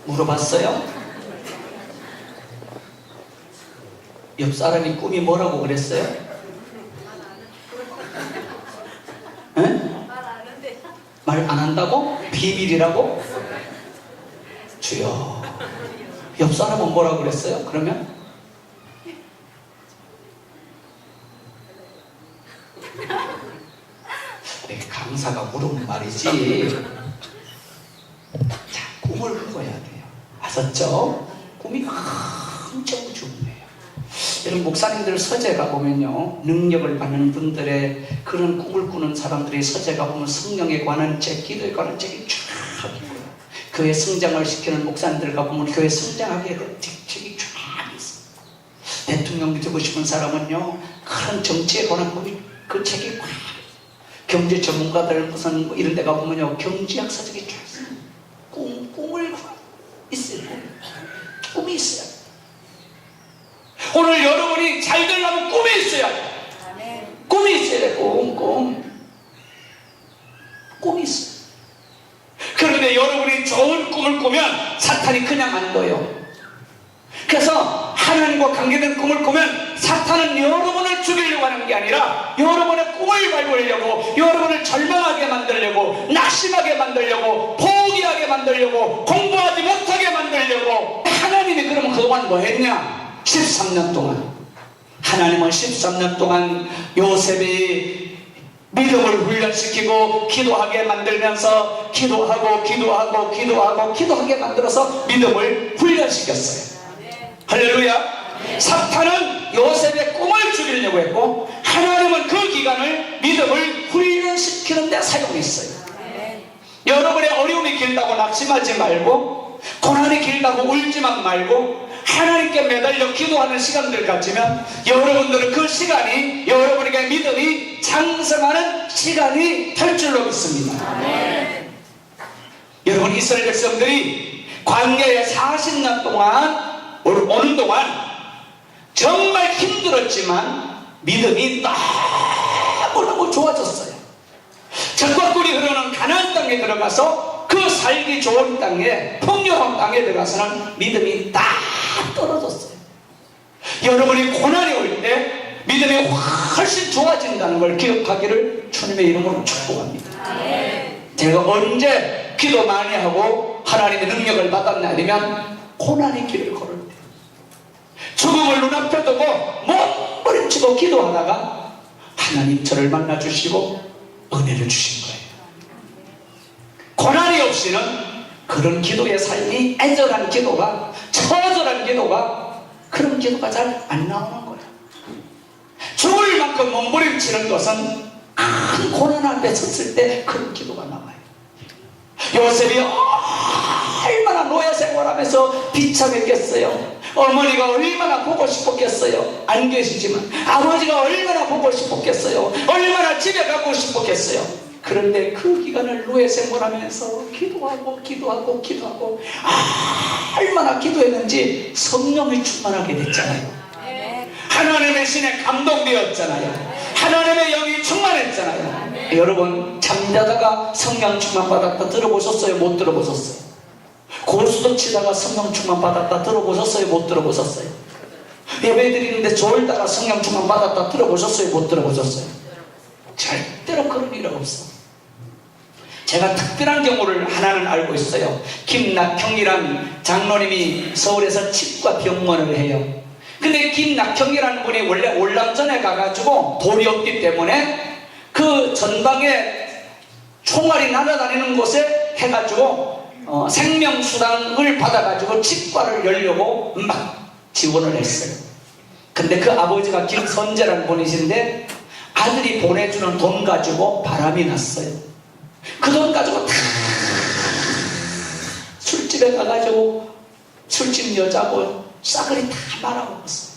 물어봤어요? 옆 사람이 꿈이 뭐라고 그랬어요? 말 안 한다고? 비밀이라고? 주여. 옆 사람은 뭐라고 그랬어요? 그러면? 강사가 물은 말이지. 자, 꿈을 꾸어야 돼요. 아셨죠? 꿈이 엄청 중요해요. 여러분, 목사님들 서재 가보면요, 능력을 받는 분들의 그런 꿈을 꾸는 사람들이 서재 가보면 성령에 관한 책, 기도에 관한 책이 쫙 있고요. 교회 성장을 시키는 목사님들 가보면 교회 성장하게 된 책이 쫙 있어요. 대통령이 되고 싶은 사람은요, 그런 정치에 관한 꿈이, 그 책이 꽉, 경제 전문가들 무슨 뭐 이런 데 가보면요, 경제학 서적이 쫙 있어요. 꿈을 있어요. 꿈이 있어요. 오늘 여러분이 잘 되려면 꿈이 있어야 돼요. 꿈이 있어야 돼요. 꿈이 있어요. 그런데 여러분이 좋은 꿈을 꾸면 사탄이 그냥 안 둬요. 그래서 하나님과 관계된 꿈을 꾸면 사탄은 여러분을 죽이려고 하는 게 아니라 여러분의 꿈을 밟으려고, 여러분을 절망하게 만들려고, 낙심하게 만들려고, 포기하게 만들려고, 공부하지 못하게 만들려고. 하나님이 그러면 그동안 뭐 했냐? 13년 동안. 하나님은 13년 동안 요셉이 믿음을 훈련시키고 기도하게 만들면서 기도하게 만들어서 믿음을 훈련시켰어요. 할렐루야. 사탄은 요셉의 꿈을 죽이려고 했고 하나님은 그 기간을 믿음을 훈련시키는 데 사용했어요. 여러분의 어려움이 길다고 낙심하지 말고, 고난이 길다고 울지만 말고, 하나님께 매달려 기도하는 시간들 가지면 여러분들은 그 시간이 여러분에게 믿음이 장성하는 시간이 될 줄로 믿습니다. 여러분, 이스라엘 백성들이 광야에 40년 동안 오는 동안 정말 힘들었지만 믿음이 너무너무 좋아졌어요. 젖과 꿀이 흐르는 가나안 땅에 들어가서 그 살기 좋은 땅에, 풍요로운 땅에 들어가서는 믿음이 다 떨어졌어요. 여러분이 고난이 올 때 믿음이 훨씬 좋아진다는 걸 기억하기를 주님의 이름으로 축복합니다. 제가 언제 기도 많이 하고 하나님의 능력을 받았나 하면 고난의 길을 걸을 때, 죽음을 눈앞에 두고 몸부림치고 기도하다가 하나님 저를 만나주시고 은혜를 주신 거예요. 고난이 없이는 그런 기도의 삶이, 애절한 기도가, 처절한 기도가, 그런 기도가 잘 안 나오는 거예요. 죽을 만큼 몸부림치는 것은 큰 고난 앞에 섰을 때 그런 기도가 나와요. 요셉이 얼마나 노예 생활하면서 비참했겠어요. 어머니가 얼마나 보고 싶었겠어요. 안 계시지만 아버지가 얼마나 보고 싶었겠어요. 얼마나 집에 가고 싶었겠어요. 그런데 그 기간을 노예 생활하면서 기도하고 얼마나 기도했는지 성령이 충만하게 됐잖아요. 하나님의 신에 감동되었잖아요. 하나님의 영이 충만했잖아요. 여러분, 잠자다가 성령 충만 받았다 들어보셨어요? 못 들어보셨어요? 고수도 치다가 성령 충만 받았다 들어보셨어요? 못 들어보셨어요? 예배 드리는데 졸다가 성령 충만 받았다 들어보셨어요? 못 들어보셨어요? 절대로 그런 일 없어. 제가 특별한 경우를 하나는 알고 있어요. 김낙형이란 장로님이 서울에서 치과 병원을 해요. 근데 김낙형이라는 분이 원래 월남전에 가가지고 돌이 없기 때문에 그 전방에 총알이 날아다니는 곳에 해가지고 생명수당을 받아가지고 치과를 열려고 막 지원을 했어요. 근데 그 아버지가 김선재라는 분이신데 아들이 보내주는 돈 가지고 바람이 났어요. 그 돈 가지고 다 술집에 가가지고 술집 여자고 싸그리 다 말아먹었어요.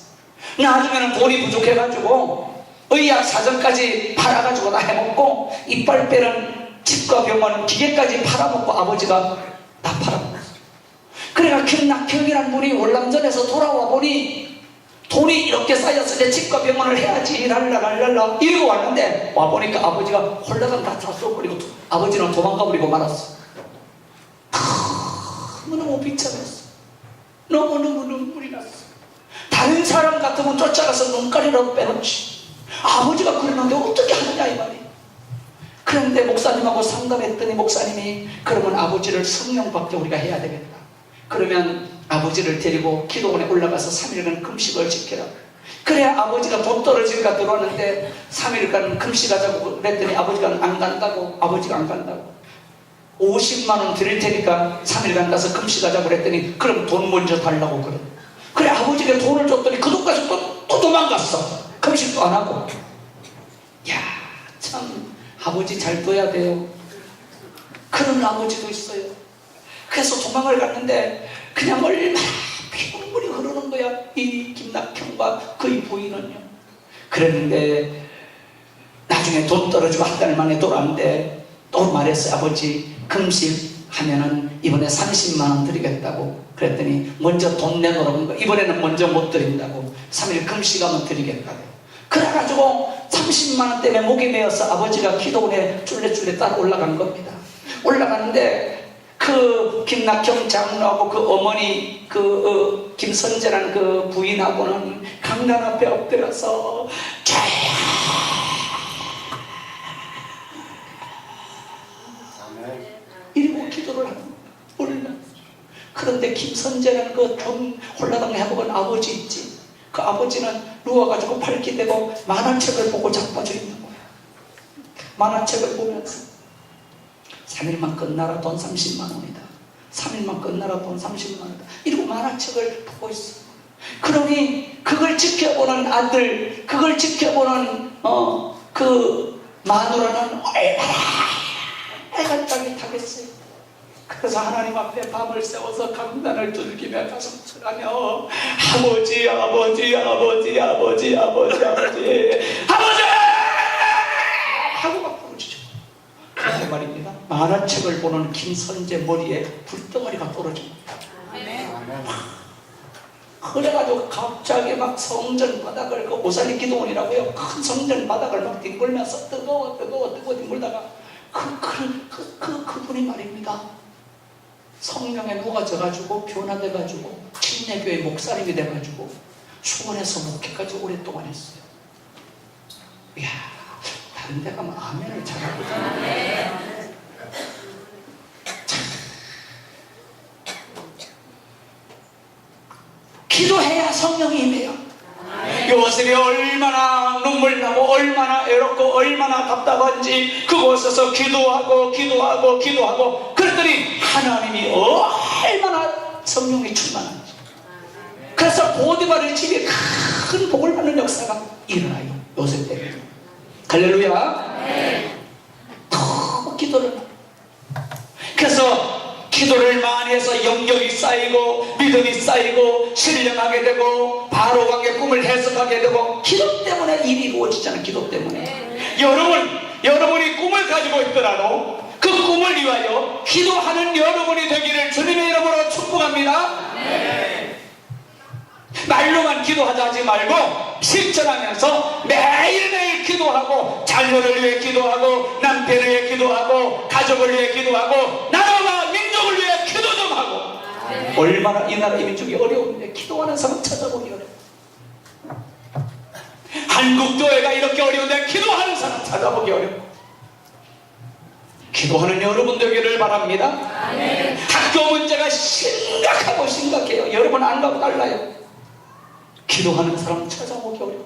나중에는 돈이 부족해가지고 의학 사전까지 팔아가지고 다 해먹고 이빨 빼는 치과 병원 기계까지 팔아먹고 아버지가 다 팔아먹었어요. 그러니까 김낙형이라는 분이 월남전에서 돌아와 보니 돈이 이렇게 쌓였을 때 치과 병원을 해야지 랄랄랄랄라 이러고 왔는데 와보니까 아버지가 홀라당 다 써버리고 아버지는 도망가버리고 말았어. 너무너무 비참했어. 너무너무 눈물이 났어. 다른 사람 같으면 쫓아가서 눈가리라도 빼놓지. 아버지가 그러는데 어떻게 하느냐 이 말이에요. 그런데 목사님하고 상담했더니 목사님이 그러면 아버지를 성령 받게 우리가 해야 되겠다. 그러면 아버지를 데리고 기도원에 올라가서 3일간 금식을 지켜라. 그래야 아버지가 돈 떨어지니까 들어왔는데 3일간 금식하자고 그랬더니 아버지가 안 간다고. 50만 원 드릴 테니까 3일간 가서 금식하자고 그랬더니 그럼 돈 먼저 달라고 그래. 그래 아버지가 돈을 줬더니 그 돈 가지고 또 도망갔어. 금식도 안 하고. 야, 참 아버지 잘 둬야 돼요. 그런 아버지도 있어요. 그래서 도망을 갔는데 그냥 얼마나 피눈물이 흐르는 거야. 이 김낙형과 그의 부인은요. 그랬는데 나중에 돈 떨어지고 한 달 만에 돌아왔는데 또 말했어요. 아버지 금식 하면은 이번에 30만 원 드리겠다고. 그랬더니 먼저 돈 내놓으라는 거. 이번에는 먼저 못 드린다고. 3일 금식하면 드리겠다고. 그래가지고 30만 원 때문에 목이 메어서 아버지가 기도원에 쫄래쫄래 따라 올라간 겁니다. 올라갔는데 그 김낙형 장로하고 그 어머니 김선재라는 그 부인하고는 강단 앞에 엎드려서 이러고 기도를 하는 거예요. 그런데 김선재라는 그 돈 홀라당 해먹은 아버지 있지. 그 아버지는 누워가지고 팔기 대고 만화책을 보고 자빠져 있는 거예요. 만화책을 보면서 3일만 끝나라 돈 30만 원이다. 3일만 끝나라 돈 30만 원이다. 이러고 만화책을 보고 있어. 그러니 그걸 지켜보는 아들, 그걸 지켜보는 그 마누라는 얼마나 애가 짜릿하겠어요. 그래서 하나님 앞에 밤을 새워서 강단을 두들기며 가슴쳐가며 아버지 아버지 아버지 아버지 아버지 아버지 아버지 하고 막 부르짖어. 그런데 말입니다, 만화책을 보는 김선재 머리에 불덩어리가 떨어집니다. 그래가지고 갑자기 막 성전 바닥을, 그 오살리 기도원이라고요, 큰 성전 바닥을 막 뒹굴면서 뜨거워 뒹굴다가 그분이 말입니다, 성령에 녹아져가지고 변화돼가지고 침례교회 목사님이 돼가지고 수원에서 목회까지 오랫동안 했어요. 이야, 다른 데 가면 아멘을 잘하거든요. 기도해야 성령이 임해요. 요셉이 얼마나 눈물 나고 얼마나 애롭고 얼마나 답답한지 그곳에서 기도하고 그랬더니 하나님이 얼마나 성령이 충만한지. 그래서 보디발의 집에 큰 복을 받는 역사가 일어나요, 요셉 때문에. 할렐루야. 너무 기도를. 그래서 기도를 많이 해서 영역이 쌓이고 믿음이 쌓이고 신령하게 되고 바로 관계 꿈을 해석하게 되고, 기도 때문에 일이 이루어지잖아요. 기도 때문에. 여러분이 꿈을 가지고 있더라도 그 꿈을 위하여 기도하는 여러분이 되기를 주님의 이름으로 축복합니다. 말로만 기도하자 하지 말고 실천하면서 매일매일 기도하고, 자녀를 위해 기도하고, 남편을 위해 기도하고, 가족을 위해 기도하고, 나라와 민족을 위해 기도 좀 하고. 얼마나 이 나라 이 민족이 어려운데 기도하는 사람 찾아보기 어려워. 한국교회가 이렇게 어려운데 기도하는 사람 찾아보기 어려워. 기도하는 여러분 되기를 바랍니다. 학교 문제가 심각해요. 여러분 안 가고 달라요. 기도하는 사람 찾아보기 어려워.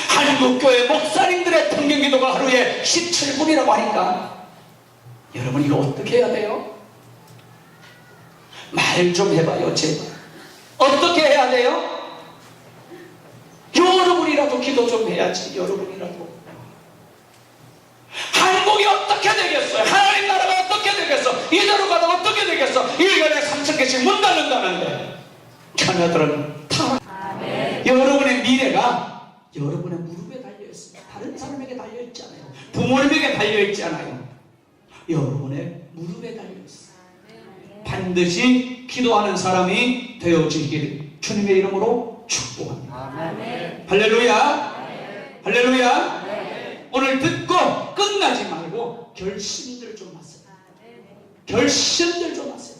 한국교회 목사님들의 평균기도가 하루에 17분이라고 하니까 여러분 이거 어떻게 해야 돼요? 말 좀 해봐요, 제발. 어떻게 해야 돼요? 여러분이라도 기도 좀 해야지. 여러분이라도. 한국이 어떻게 되겠어요? 하나님 나라가 어떻게 되겠어? 이대로 가다 어떻게 되겠어? 1년에 3,000개씩 문 닫는다는데 자녀들은 다 여러분의 미래가 여러분의 무릎에 달려있습니다. 다른 사람에게 달려있지 않아요. 부모님에게 달려있지 않아요. 여러분의 무릎에 달려있어요. 반드시 기도하는 사람이 되어지기를 주님의 이름으로 축복합니다. 할렐루야. 할렐루야. 오늘 듣고 끝나지 말고 결심들 좀 하세요. 결심들 좀 하세요.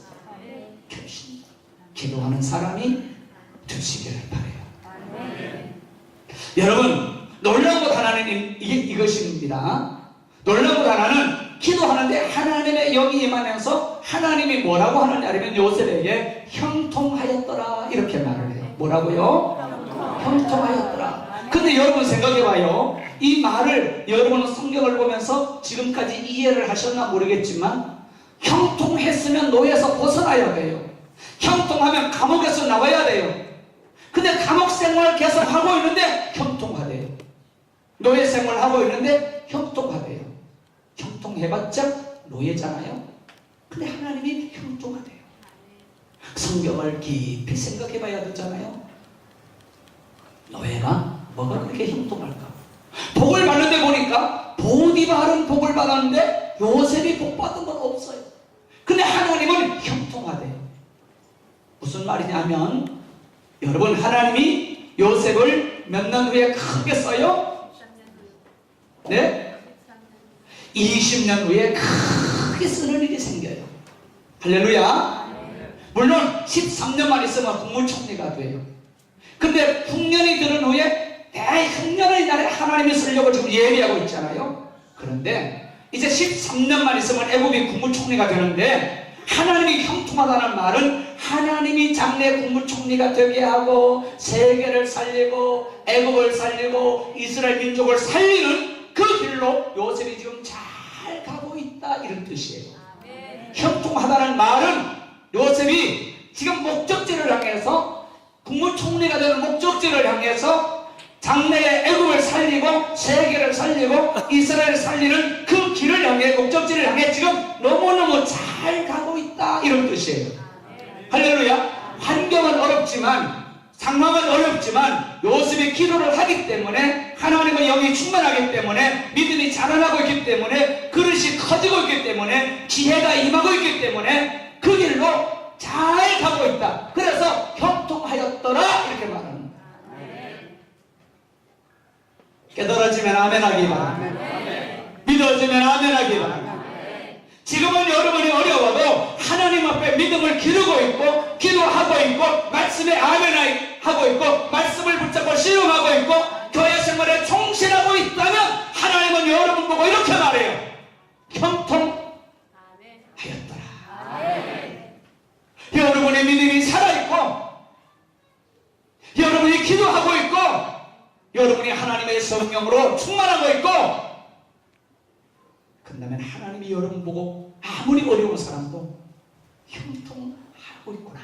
결심. 기도하는 사람이 되시기를 바라요. 여러분, 놀라운 것 하나는 이것입니다. 놀라운 것 하나는 기도하는데 하나님의 영이 임하면서 하나님이 뭐라고 하느냐면 요셉에게 형통하였더라 이렇게 말을 해요. 뭐라고요? 형통하였더라. 근데 여러분 생각해봐요. 이 말을 여러분은 성경을 보면서 지금까지 이해를 하셨나 모르겠지만, 형통했으면 노예에서 벗어나야 돼요. 형통하면 감옥에서 나와야 돼요. 근데 감옥 생활 계속 하고 있는데 형통하대요. 노예 생활 하고 있는데 형통하대요. 형통해봤자 노예잖아요. 근데 하나님이 형통하대요. 성경을 깊이 생각해봐야 되잖아요. 노예가 뭐가 그렇게 형통할까? 복을 받는데 보니까 보디발은 복을 받았는데 요셉이 복 받은 건 없어요. 근데 하나님은 형통하대요. 무슨 말이냐면, 여러분, 하나님이 요셉을 몇 년 후에 크게 써요? 네? 20년 후에 크게 쓰는 일이 생겨요. 할렐루야. 물론 13년만 있으면 국무총리가 돼요. 근데 흉년이 들은 후에 대흉년의 날에 하나님이 쓰려고 지금 예비하고 있잖아요. 그런데 이제 13년만 있으면 애굽이 국무총리가 되는데, 하나님이 형통하다는 말은 하나님이 장래 국무총리가 되게 하고 세계를 살리고 애굽을 살리고 이스라엘 민족을 살리는 그 길로 요셉이 지금 잘 가고 있다, 이런 뜻이에요. 형통하다는 말은 요셉이 지금 목적지를 향해서, 국무총리가 되는 목적지를 향해서 장래의 애굽을 살리고 세계를 살리고 이스라엘을 살리는 그 길을 향해, 목적지를 향해 지금 너무너무 잘 가고 있다, 이런 뜻이에요. 할렐루야. 환경은 어렵지만, 상황은 어렵지만 요셉이 기도를 하기 때문에, 하나님의 영이 충만하기 때문에, 믿음이 자라나고 있기 때문에, 그릇이 커지고 있기 때문에, 지혜가 임하고 있기 때문에 그 길로 잘 가고 있다. 그래서 형통하였더라, 이렇게 말합니다. 깨달아지면 아멘 하기 바랍니다. 믿어지면 아멘 하기 바랍니다. 지금은 여러분이 어려워도 하나님 앞에 믿음을 기르고 있고, 기도하고 있고, 말씀에 아멘 하고 있고, 말씀을 붙잡고 실험하고 있고, 교회 생활에 충실하고 있다면 하나님은 여러분 보고 이렇게 말해요. 형통하였더라. 여러분의 믿음이 살아있고, 여러분이 기도하고 있고, 여러분이 하나님의 성령으로 충만하고 있고, 그렇다면 하나님이 여러분 보고 아무리 어려운 사람도 형통하고 있구나,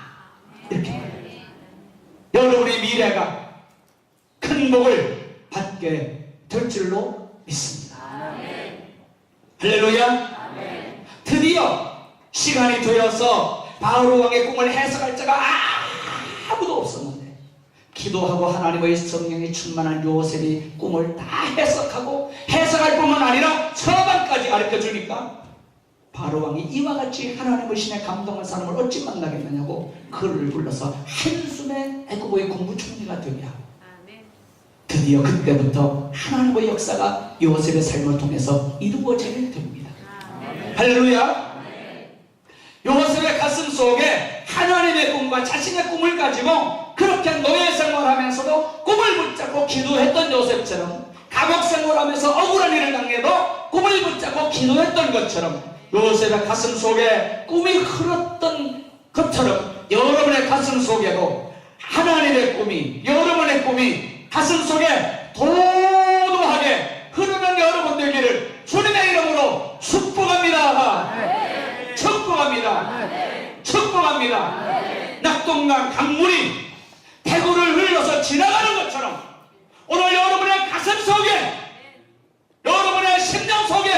이렇게 말해요. 여러분의 미래가 큰 복을 받게 될 줄로 믿습니다. 할렐루야. 드디어 시간이 되어서 바울 왕의 꿈을 해석할 자가 아무도 없었는데, 기도하고 하나님의 성령이 충만한 요셉이 꿈을 다 해석하고, 해석할 뿐만 아니라 서반까지 가르쳐주니까 바로 왕이 이와 같이 하나님의 신에 감동한 사람을 어찌 만나겠느냐고 그를 불러서 한숨에 애국의 국무총리가 되게 하고, 드디어 그때부터 하나님의 역사가 요셉의 삶을 통해서 이루어지게 됩니다. 할렐루야. 요셉의 가슴 속에 하나님의 꿈과 자신의 꿈을 가지고 그렇게 노예 생활하면서도 꿈을 붙잡고 기도했던 요셉처럼, 감옥 생활하면서 억울한 일을 당해도 꿈을 붙잡고 기도했던 것처럼, 요셉의 가슴 속에 꿈이 흘렀던 것처럼 여러분의 가슴 속에도 하나님의 꿈이, 여러분의 꿈이 가슴 속에 도도하게 흐르는 여러분 되기를 주님의 이름으로 축복합니다. 축복합니다. 축복합니다. 낙동강 강물이 대구를 흘러서 지나가는 것처럼 오늘 여러분의 가슴 속에, 여러분의 심령 속에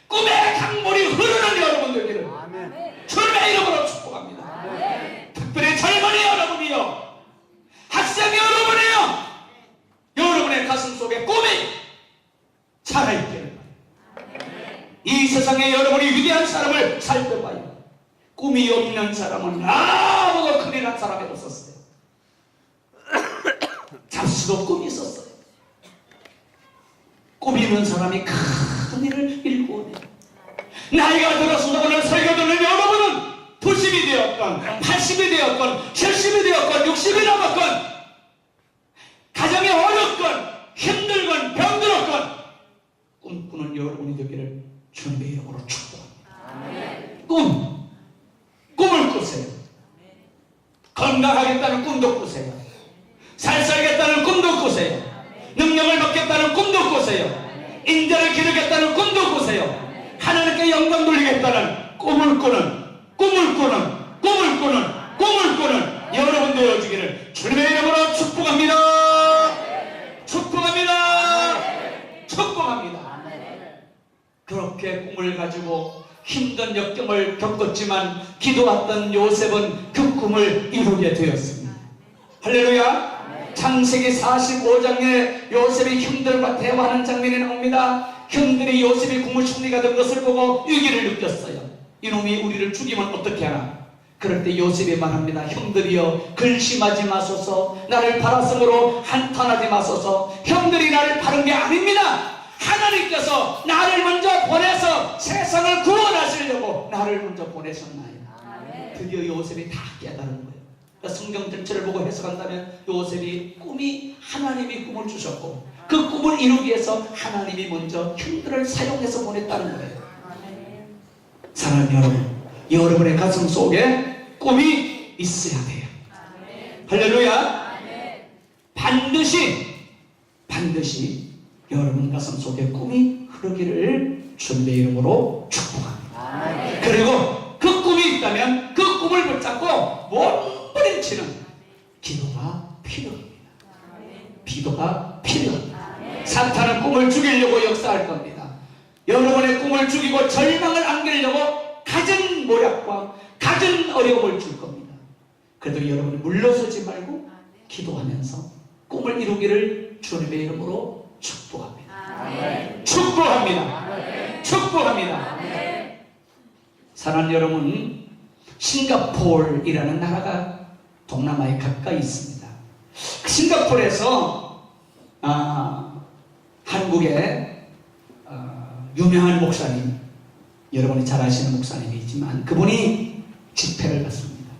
꿈의 강물이 흐르는 여러분 되기를 주님의 이름으로 축복합니다. 특별히 젊은이 여러분이요, 학생 여러분이요, 여러분의 가슴 속에 꿈이 살아있기를. 이 세상에 여러분이 위대한 사람을 살펴봐요. 꿈이 없는 사람은 아무도 큰일 난 사람이 없었어요. 잡수도 꿈이 있었어요. 꿈 있는 사람이 큰 일을 일구어내요. 나이가 들어서도 오늘 설교 듣는 여러분은 90이 되었건 80이 되었건 70이 되었건 60이 넘었건, 가정이 어렵건 힘들건 병들었건 꿈꾸는 여러분이 되기를 주님의 이름으로 축복합니다. 꿈을 꾸세요. 건강하겠다는 꿈도 꾸세요. 잘 살겠다는 꿈도 꾸세요. 능력을 받겠다는 꿈도 꾸세요. 인자를 기르겠다는 꿈도 꾸세요. 하나님께 영광 돌리겠다는 꿈을 꾸는 여러분 되어주기를 주님의 이름으로 축복합니다. 축복합니다. 축복합니다. 그렇게 꿈을 가지고 힘든 역경을 겪었지만 기도했던 요셉은 그 꿈을 이루게 되었습니다. 할렐루야. 창세기 45장에 요셉이 형들과 대화하는 장면이 나옵니다. 형들이 요셉이 국무총리가 된 것을 보고 위기를 느꼈어요. 이놈이 우리를 죽이면 어떻게 하나. 그럴 때 요셉이 말합니다. 형들이여, 근심하지 마소서. 나를 팔았으므로 한탄하지 마소서. 형들이 나를 파는 게 아닙니다. 하나님께서 나를 먼저 보내서 세상을 구원하시려고 나를 먼저 보내셨나이다. 드디어 요셉이 다 깨달은 거예요. 그러니까 성경 전체를 보고 해석한다면 요셉이 꿈이, 하나님이 꿈을 주셨고 그 꿈을 이루기 위해서 하나님이 먼저 형들을 사용해서 보냈다는 거예요. 사랑하는 여러분, 여러분의 가슴 속에 꿈이 있어야 돼요. 할렐루야. 반드시 여러분 가슴 속에 꿈이 흐르기를 주님의 이름으로 축복합니다. 그리고 그 꿈이 있다면 그 꿈을 붙잡고 몸부림치는 기도가 필요합니다. 비도가 필요합니다. 사탄은 꿈을 죽이려고 역사할 겁니다. 여러분의 꿈을 죽이고 절망을 안기려고 갖은 모략과 갖은 어려움을 줄 겁니다. 그래도 여러분이 물러서지 말고 기도하면서 꿈을 이루기를 주님의 이름으로 축복합니다. 축복합니다. 축복합니다. 사랑하는 여러분, 싱가포르이라는 나라가 동남아에 가까이 있습니다. 싱가포르에서 한국의 유명한 목사님, 여러분이 잘 아시는 목사님이지만 그분이 집회를 갔습니다.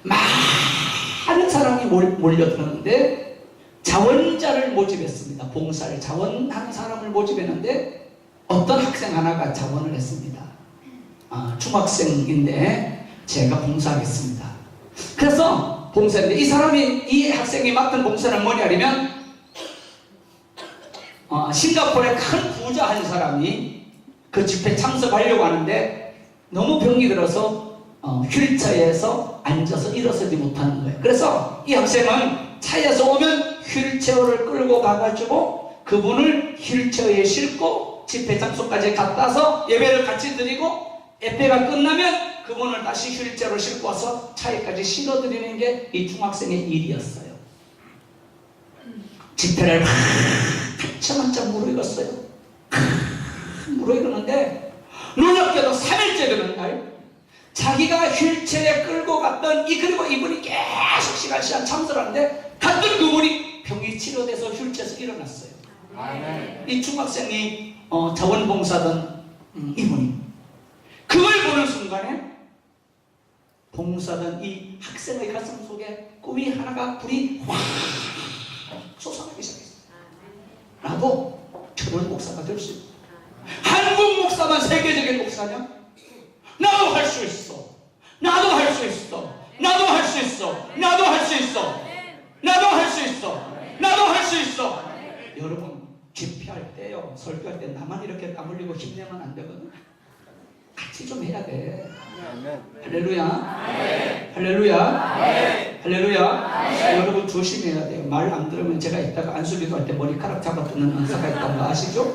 많은 사람이 몰려들었는데 자원자를 모집했습니다. 봉사를 자원하는 사람을 모집했는데 어떤 학생 하나가 자원을 했습니다. 중학생인데 제가 봉사하겠습니다. 그래서 봉사인데 이 학생이 맡은 봉사는 뭐냐면 싱가포르의 큰 부자 한 사람이 그 집회에 참석하려고 하는데 너무 병이 들어서 휠체어에서 앉아서 일어서지 못하는 거예요. 그래서 이 학생은 차에서 오면 휠체어를 끌고 가가지고 그분을 휠체어에 싣고 집회 장소까지 갖다서 예배를 같이 드리고 예배가 끝나면 그분을 다시 휠체어로 싣고 와서 차에까지 실어드리는 게 이 중학생의 일이었어요. 집회를 한참 무르익었어요. 무르익었는데 놀랍게도 3일째 되는 날 자기가 휠체어에 끌고 갔던 그리고 이분이 계속 시간 참석하는데 갔던 그분이 병이 치료돼서 휠체어에서 일어났어요. 이 중학생이 자원봉사던 이분이 그걸 보는 순간에 봉사던 이 학생의 가슴 속에 꿈이 하나가 불이 확 솟아나기 시작했어요. 나도 저런 목사가 될 수 있다. 한국 목사만 세계적인 목사냐? 나도 할 수 있어. 나도 할 수 있어. 나도 할 수 있어. 나도 할 수 있어. 나도 할 수 있어. 나도 할 수 있어. 여러분 집회할 때요, 설교할 때 나만 이렇게 땀 흘리고 힘내면 안 되거든. 같이 좀 해야 돼. 할렐루야. 할렐루야. 할렐루야. 여러분 조심해야 돼요. 말 안 들으면 제가 이따가 안수기도 할 때 머리카락 잡아뜯는 은사가 있다는 거 아시죠?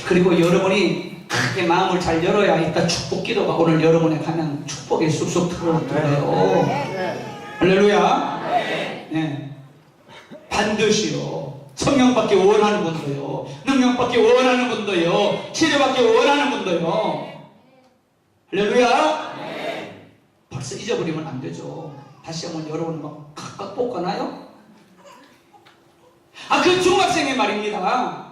그리고 여러분이 크게 마음을 잘 열어야 이따 축복 기도가 오늘 여러분에 가면 축복이 쑥쑥 들어요. 할렐루야. 네. 반드시요. 성령받기 원하는 분도요, 능력받기 원하는 분도요, 치료받기 원하는 분도요. 할렐루야. 벌써 잊어버리면 안 되죠. 다시 한번 여러분 막 각각 볶아나요? 그 중학생의 말입니다.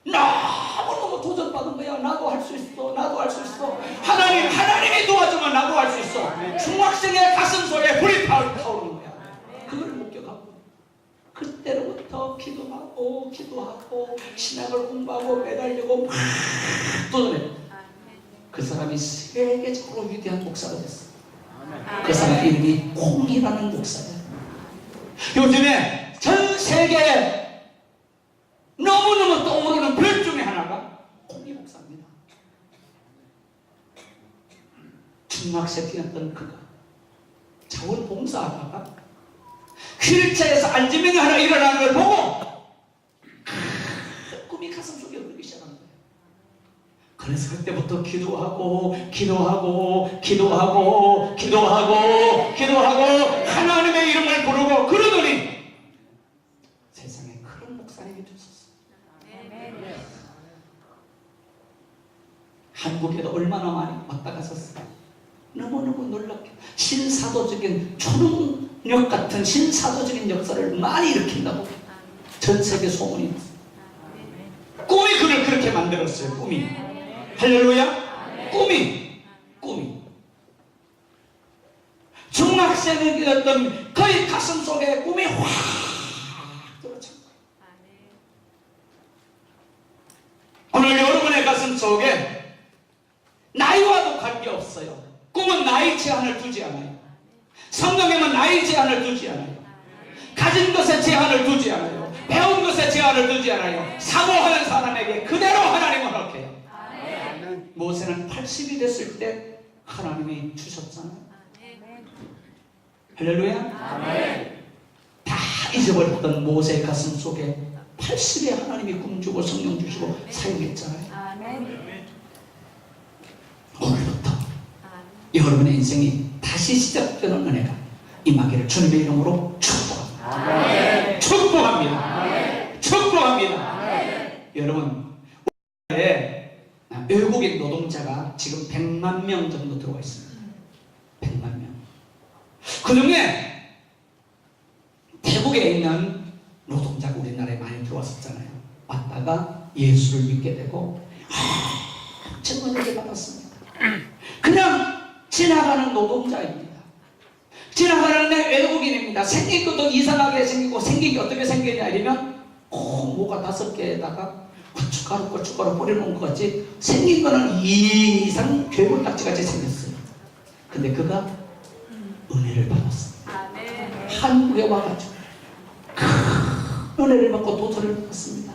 너무너무 도전받은 거야. 나도 할 수 있어. 나도 할 수 있어. 하나님이 도와주면 나도 할 수 있어. 중학생의 가슴 속에 불이 타오르는 거야. 그걸 목격하고 그때로부터 기도하고 신학을 공부하고 매달리고 막 도전해. 그 사람이 세계적으로 위대한 목사가 됐어. 그 사람 이름이 콩이라는 목사예요. 요즘에 전 세계에 너무너무 떠오르는 별 중에 하나가 콩이 목사입니다. 중학생이었던 그가 자원봉사하다가 휠체어에서 안지명이 하나 일어나는 걸 보고 꿈이 가슴 속에 흐르기 시작한 거예요. 그래서 그때부터 기도하고 하나님의 이름을 부르고 그러더니 세상에 그런 목사님이 되셨어요. 한국에도 얼마나 많이 왔다 갔었어요. 너무너무 놀랍게 신사도적인 초능력 같은 신사도적인 역사를 많이 일으킨다고 전 세계 소문이 났어요. 꿈이 그를 그렇게 만들었어요. 꿈이. 할렐루야. 꿈이 중학생이었던 그의 가슴 속에 꿈이 확 들어찬 거예요. 오늘 여러분의 가슴 속에 나이와도 관계없어요. 꿈은 나이 제한을 두지 않아요. 성경에는 나이 제한을 두지 않아요. 가진 것에 제한을 두지 않아요. 배운 것에 제한을 두지 않아요. 사모하는 사람에게 그대로 하나님은 허락해요. 모세는 80이 됐을 때 하나님이 주셨잖아요. 할렐루야. 잊어버렸던 모세의 가슴 속에 80에 하나님이 꿈 주고 성령 주시고 사용했잖아요. 오늘부터 여러분의 인생이 다시 시작되는 은혜가 임하기를 주님의 이름으로 축복합니다. 축복합니다. 축복합니다. 여러분, 우리나라에 외국인 노동자가 지금 100만 명 정도 들어와 있습니다. 100만 명. 그 중에 태국에 있는 노동자가 우리나라에 많이 들어왔었잖아요. 왔다가 예수를 믿게 되고 엄청 은혜를 받았습니다. 그냥 지나가는 노동자입니다. 지나가는 외국인입니다. 생긴 것도 이상하게 생기고, 생긴 게 어떻게 생기냐 이러면 뭐가 5개에다가 고춧가루 뿌려놓은 것 같이 생긴 거는 이상 괴물딱지 같이 생겼어요. 근데 그가 은혜를 받았어요. 한국에 와가지고 은혜를 받고 도전을 받았습니다.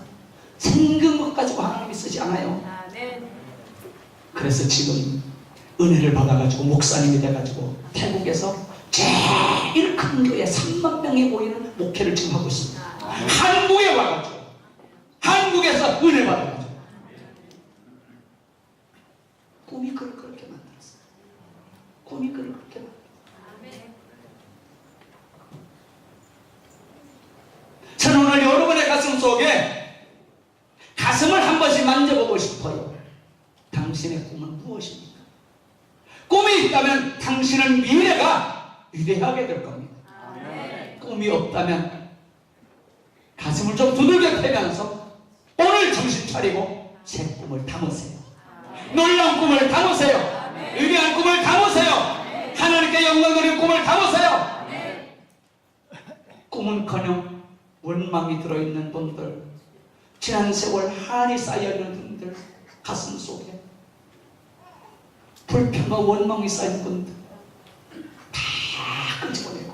생긴 것 가지고 하나님이 쓰지 않아요. 그래서 지금 은혜를 받아가지고 목사님이 돼가지고 태국에서 제일 큰 교회 3만 명이 모이는 목회를 지금 하고 있습니다. 한국에 와가지고, 한국에서 은혜 받아가지고 꿈이 그를 그렇게 만들었어요. 꿈이 그를 그렇게 만들었어요. 저는 오늘 여러분의 가슴 속에 가슴을 한 번씩 만져보고 싶어요. 당신의 꿈은 무엇입니까? 꿈이 있다면 당신은 미래가 위대하게 될 겁니다. 꿈이 없다면 가슴을 좀 두들겨 패면서 오늘 정신 차리고 새 꿈을 담으세요. 놀라운 꿈을 담으세요. 위대한 꿈을 담으세요. 하나님께 영광 돌릴 꿈을 담으세요. 꿈은커녕 원망이 들어있는 분들, 지난 세월 한이 쌓여있는 분들, 가슴 속에 불평과 원망이 쌓인 분들 다 끄집어내고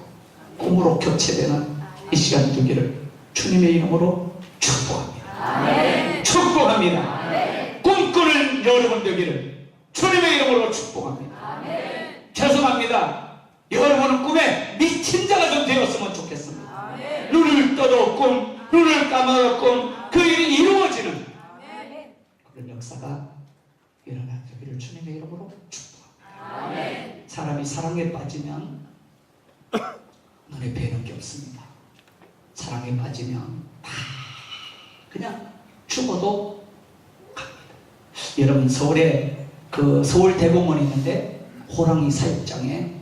꿈으로 교체되는 이 시간 되기를 주님의 이름으로 축복합니다. 축복합니다. 꿈꾸는 여러분 되기를 주님의 이름으로 축복합니다. 죄송합니다. 여러분은 꿈에 미친 자가 좀 되었으면 좋겠습니다. 눈을 떠도 꿈, 눈을 감아도 꿈, 그 일이 이루어지는 그런 역사가 일어나기를 주님의 이름으로 축복합니다. 사람이 사랑에 빠지면 눈에 뵈는 게 없습니다. 사랑에 빠지면 다 그냥 죽어도 갑니다. 여러분, 서울에 그 서울대공원이 있는데 호랑이 사육장에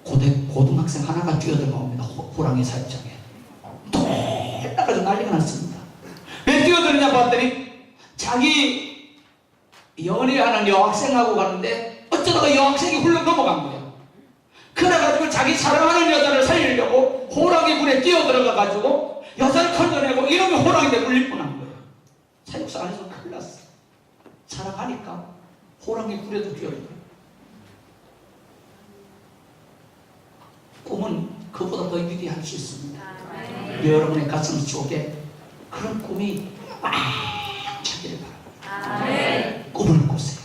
고등학생 하나가 뛰어들어옵니다. 호랑이 사육장에 놀라가지고 난리가 났습니다. 왜 뛰어드느냐 봤더니 자기 연애하는 여학생하고 가는데 어쩌다가 여학생이 훌렁 넘어간 거예요. 그래가지고 자기 사랑하는 여자를 살리려고 호랑이 굴에 뛰어들어가가지고 여자를 건져내고 이러면 호랑이한테 물릴 뻔한 거예요. 사육사 안에서 큰일 났어요. 사랑하니까 호랑이 굴에도 뛰어들어요. 꿈은 그보다 더 위대할 수 있습니다. 여러분의 가슴 속에 그런 꿈이 꽉 차기를 바랍니다. 꿈을 꾸세요.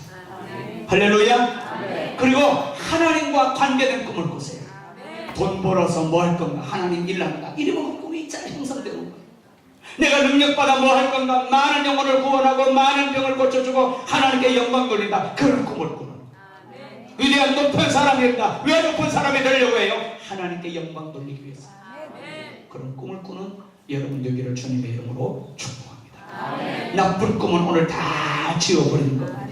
할렐루야. 그리고 하나님과 관계된 꿈을 꾸세요. 돈 벌어서 뭐 할 건가? 하나님 일난다. 이러면 꿈이 잘 형성되는 거예요. 내가 능력받아 뭐 할 건가? 많은 영혼을 구원하고 많은 병을 고쳐주고 하나님께 영광 돌린다. 그런 꿈을 꾸는 위대한 높은 사람이 된다. 왜 높은 사람이 되려고 해요? 하나님께 영광 돌리기 위해서. 그런 꿈을 꾸는 여러분 되기를 주님의 이름으로 축복합니다. 나쁜 꿈은 오늘 다 지워버리는 겁니다.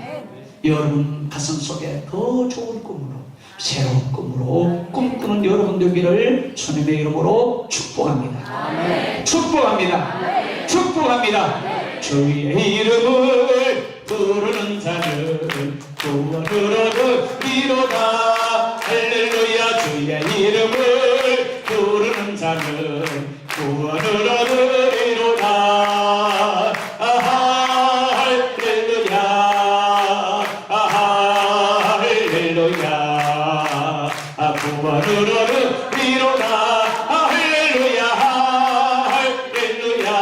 여러분 가슴 속에 더 좋은 꿈으로, 새로운 꿈으로 꿈꾸는 여러분 되기를 주님의 이름으로 축복합니다. 축복합니다. 축복합니다. 주의 이름을 부르는 자는 구원을 얻으리로다. 할렐루야. 주의 이름을 부르는 자는 구원을 얻으리로다. 할렐루야. 할렐루야. 구원을 얻으리로다. 할렐루야. 할렐루야.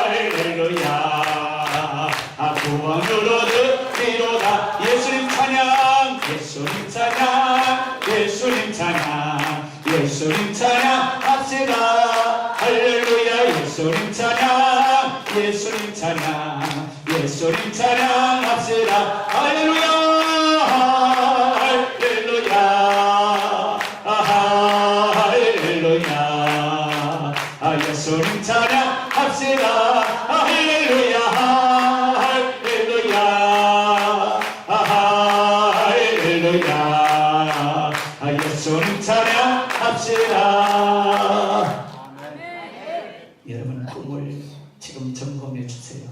할렐루야. 구원을 얻으리로다. 예수님 찬양, 예수님 찬양, 예수님 찬양, 예수님 예수님 찬양합시다. 할렐루야. 예수님 찬양, 예수님 찬양, 예수님 찬양합시다. 할렐루야, 할렐루야, 할렐루야. 예수님 찬양합시다. 할렐루야, 할렐루야, 할렐루야. 예수님 찬양합시다. 여러분 꿈을 지금 점검해 주세요.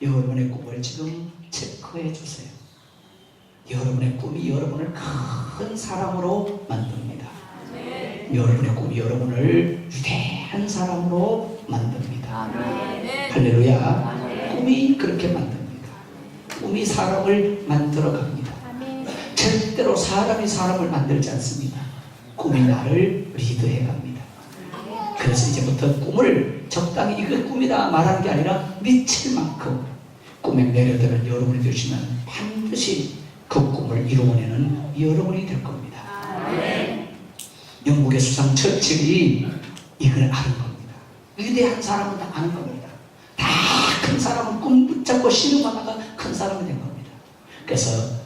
여러분의 꿈을 지금 체크해 주세요. 여러분의 꿈이 여러분을 큰 사람으로 만듭니다. 여러분의 꿈이 여러분을 위대한 사람으로 만듭니다. 할렐루야. 꿈이 그렇게 만듭니다. 꿈이 사람을 만들어 갑니다. 절대로 사람이 사람을 만들지 않습니다. 꿈이 나를 리드해 갑니다. 그래서 이제부터 꿈을 적당히 이거 꿈이다 말하는 게 아니라 미칠 만큼 꿈에 내려드는 여러분이 되시면 반드시 그 꿈을 이루어내는 여러분이 될 겁니다. 영국의 수상 처칠이 이걸 아는 겁니다. 위대한 사람은 다 아는 겁니다. 다 큰 사람은 꿈 붙잡고 신음하다가 큰 사람이 된 겁니다. 그래서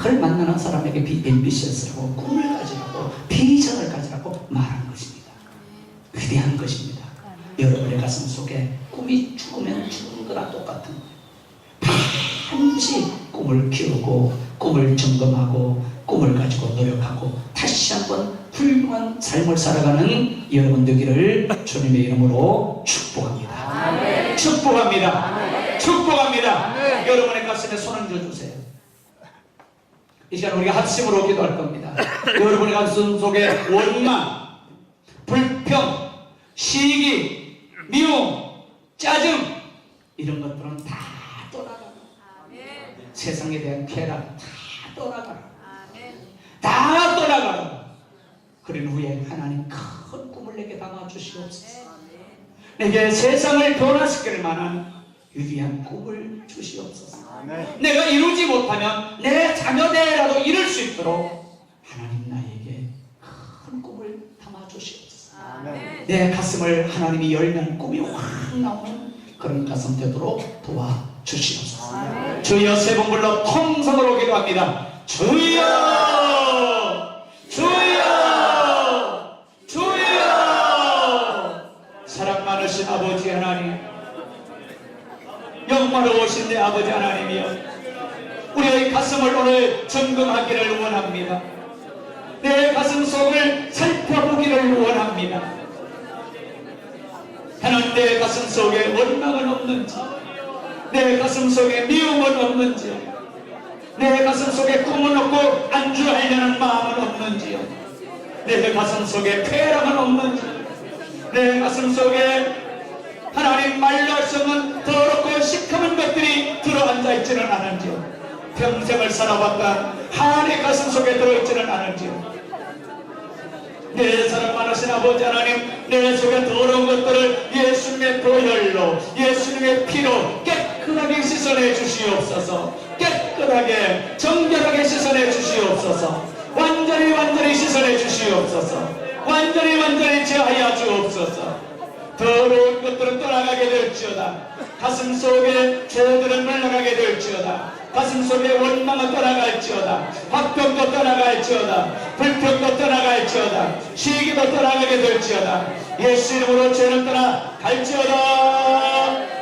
늘 만나는 사람에게 앰비션스라고 꿈을 가지라고 비전을 가지라고 말하는 것입니다. 위대한 것입니다. 여러분의 가슴 속에 꿈이 죽으면 죽은 거랑 똑같은 거예요. 반드시 꿈을 키우고 꿈을 점검하고 꿈을 가지고 노력하고 다시 한번 훌륭한 삶을 살아가는 여러분 되기를 주님의 이름으로 축복합니다. 아멘. 축복합니다. 아멘. 축복합니다. 아멘. 여러분의 가슴에 손을 얹어주세요. 이 시간 우리가 합심으로 기도할 겁니다. 여러분의 가슴 속에 원망, 불평, 시기, 미움, 짜증 이런 것들은 다 떠나가라. 세상에 대한 쾌락 다 떠나가라. 다 떠나가라. 그런 후에 하나님 큰 꿈을 내게 담아주시옵소서. 내게 세상을 변화시킬 만한 위대한 꿈을 주시옵소서. 내가 이루지 못하면 내 자녀들이라도 이룰 수 있도록 하나님 나에게 큰 꿈을 담아주시옵소서. 내 가슴을 하나님이 열면 꿈이 확 나오는 그런 가슴 되도록 도와주시옵소서. 주여 세 번 불러 통성으로 기도합니다. 주여, 주여, 주여. 사랑 많으신 아버지 하나님, 영화로우신 내 아버지 하나님이여, 우리의 가슴을 오늘 점검하기를 원합니다. 내 가슴 속을 살펴보기를 원합니다. 하나님, 내 가슴 속에 원망은 없는지, 내 가슴 속에 미움은 없는지, 내 가슴 속에 꿈은 없고 안주하려는 마음은 없는지요. 내 가슴 속에 쾌락은 없는지, 내 가슴 속에 하나님 말할 수 없는 더럽고 시커먼 것들이 들어앉아 있지는 않은지요. 평생을 살아봤다 하나님의 가슴 속에 들어있지는 않은지요. 내 사랑 많으신 아버지 하나님, 내 속에 더러운 것들을 예수님의 보혈로, 예수님의 피로 깨끗하게 씻어내 주시옵소서. 깨끗하게 정결하게 씻어내 주시옵소서. 완전히 씻어내 주시옵소서. 완전히 제하여 주옵소서. 더러운 것들은 떠나가게 될지어다. 가슴 속에 죄들은 물러가게 될지어다. 가슴 속에 원망은 떠나갈지어다. 화평도 떠나갈지어다. 불평도 떠나갈지어다. 시기도 떠나가게 될지어다. 예수 이름으로 죄는 떠나갈지어다.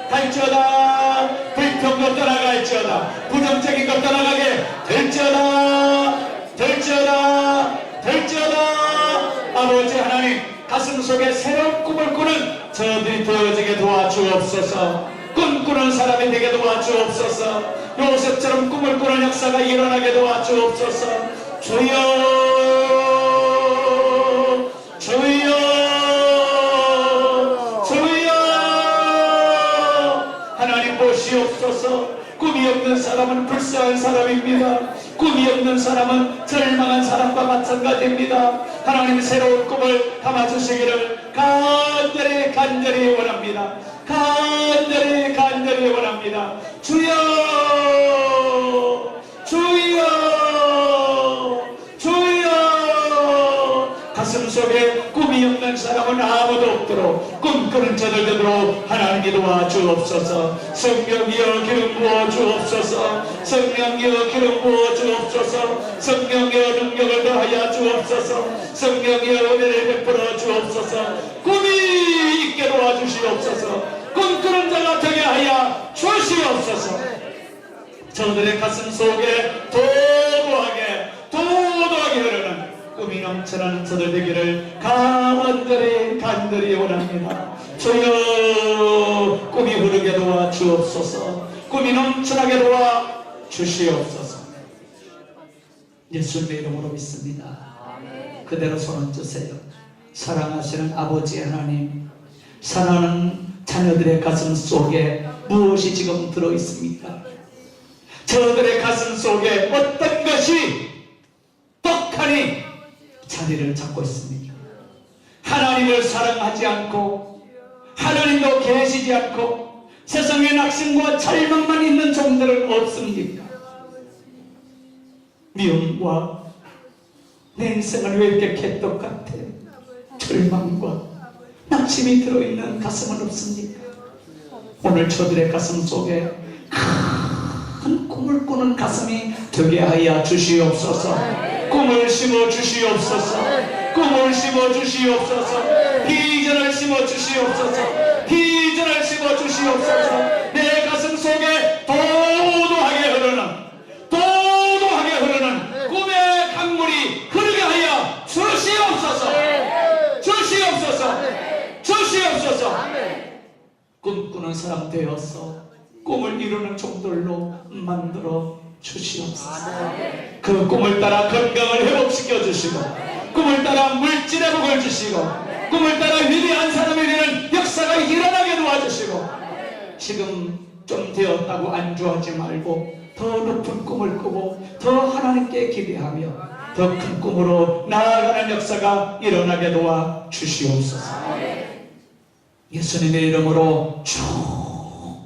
갈지어다. 불평도 떠나갈지어다. 부정적인 것 떠나가게 될지어다. 될지어다. 아버지 하나님, 가슴 속에 새로운 꿈을 꾸는 저들이 되어지게 도와주옵소서. 꿈꾸는 사람이 되게 도와주옵소서. 요셉처럼 꿈을 꾸는 역사가 일어나게 도와주옵소서. 주여, 주여, 주여. 하나님 보시옵소서. 꿈이 없는 사람은 불쌍한 사람입니다. 꿈이 없는 사람은 절망한 사람과 마찬가지입니다. 하나님 새로운 꿈을 담아주시기를 간절히 원합니다. 간절히 원합니다. 주여, 주여, 주여. 가슴 속에 꿈이 없는 사람은 아무도 없도록 꿈꾸는 저들 되도록 하나님이 도와주옵소서. 성령이여 기름 부어 주옵소서. 성령이여 기름 부어 주옵소서. 성령이여 능력을 더하여 주옵소서. 성령이여 은혜를 베풀어 주옵소서. 꿈이 있게 도와주시옵소서. 꿈꾸는 자가 되게 하여 주시옵소서. 저들의 가슴 속에 도도하게 흐르는 꿈이 넘쳐나는 저들 되기를 간절히 원합니다. 주여 꿈이 흐르게 도와 주옵소서. 꿈이 넘쳐나게 도와 주시옵소서. 예수님의 이름으로 믿습니다. 그대로 손을 드세요. 사랑하시는 아버지 하나님, 사랑하는 자녀들의 가슴 속에 무엇이 지금 들어있습니까? 저들의 가슴 속에 어떤 것이 떡하니 자리를 잡고 있습니까? 하나님을 사랑하지 않고 하나님도 계시지 않고 세상에 낙심과 절망만 있는 종들은 없습니까? 미움과 내 인생을 왜 이렇게 개떡 같아? 절망과 낙심이 들어있는 가슴은 없습니까? 오늘 저들의 가슴 속에 큰 꿈을 꾸는 가슴이 되게 하여 주시옵소서. 꿈을 심어 주시옵소서. 꿈을 심어 주시옵소서. 비전을 심어 주시옵소서. 비전을 심어 주시옵소서. 내 가슴 속에 도도하게 흐르는 꿈의 강물이 흐르게 하여 주시옵소서. 주시옵소서. 꿈꾸는 사람 되어서 꿈을 이루는 종들로 만들어 주시옵소서. 그 꿈을 따라 건강을 회복시켜 주시고, 꿈을 따라 물질의 복을 주시고, 꿈을 따라 위대한 사람이 되는 역사가 일어나게 도와주시고, 지금 좀 되었다고 안주하지 말고 더 높은 꿈을 꾸고 더 하나님께 기대하며 더 큰 꿈으로 나아가는 역사가 일어나게 도와 주시옵소서. 예수님의 이름으로 축복합니다.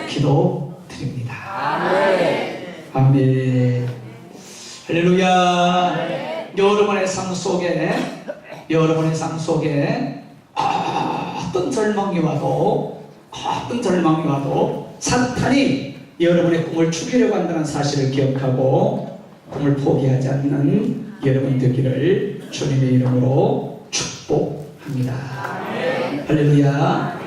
기도 드립니다. 아멘. 할렐루야. 여러분의 삶 속에 어떤 절망이 와도 사탄이 여러분의 꿈을 죽이려고 한다는 사실을 기억하고 꿈을 포기하지 않는 여러분 되기를 주님의 이름으로 축복합니다. 할렐루야.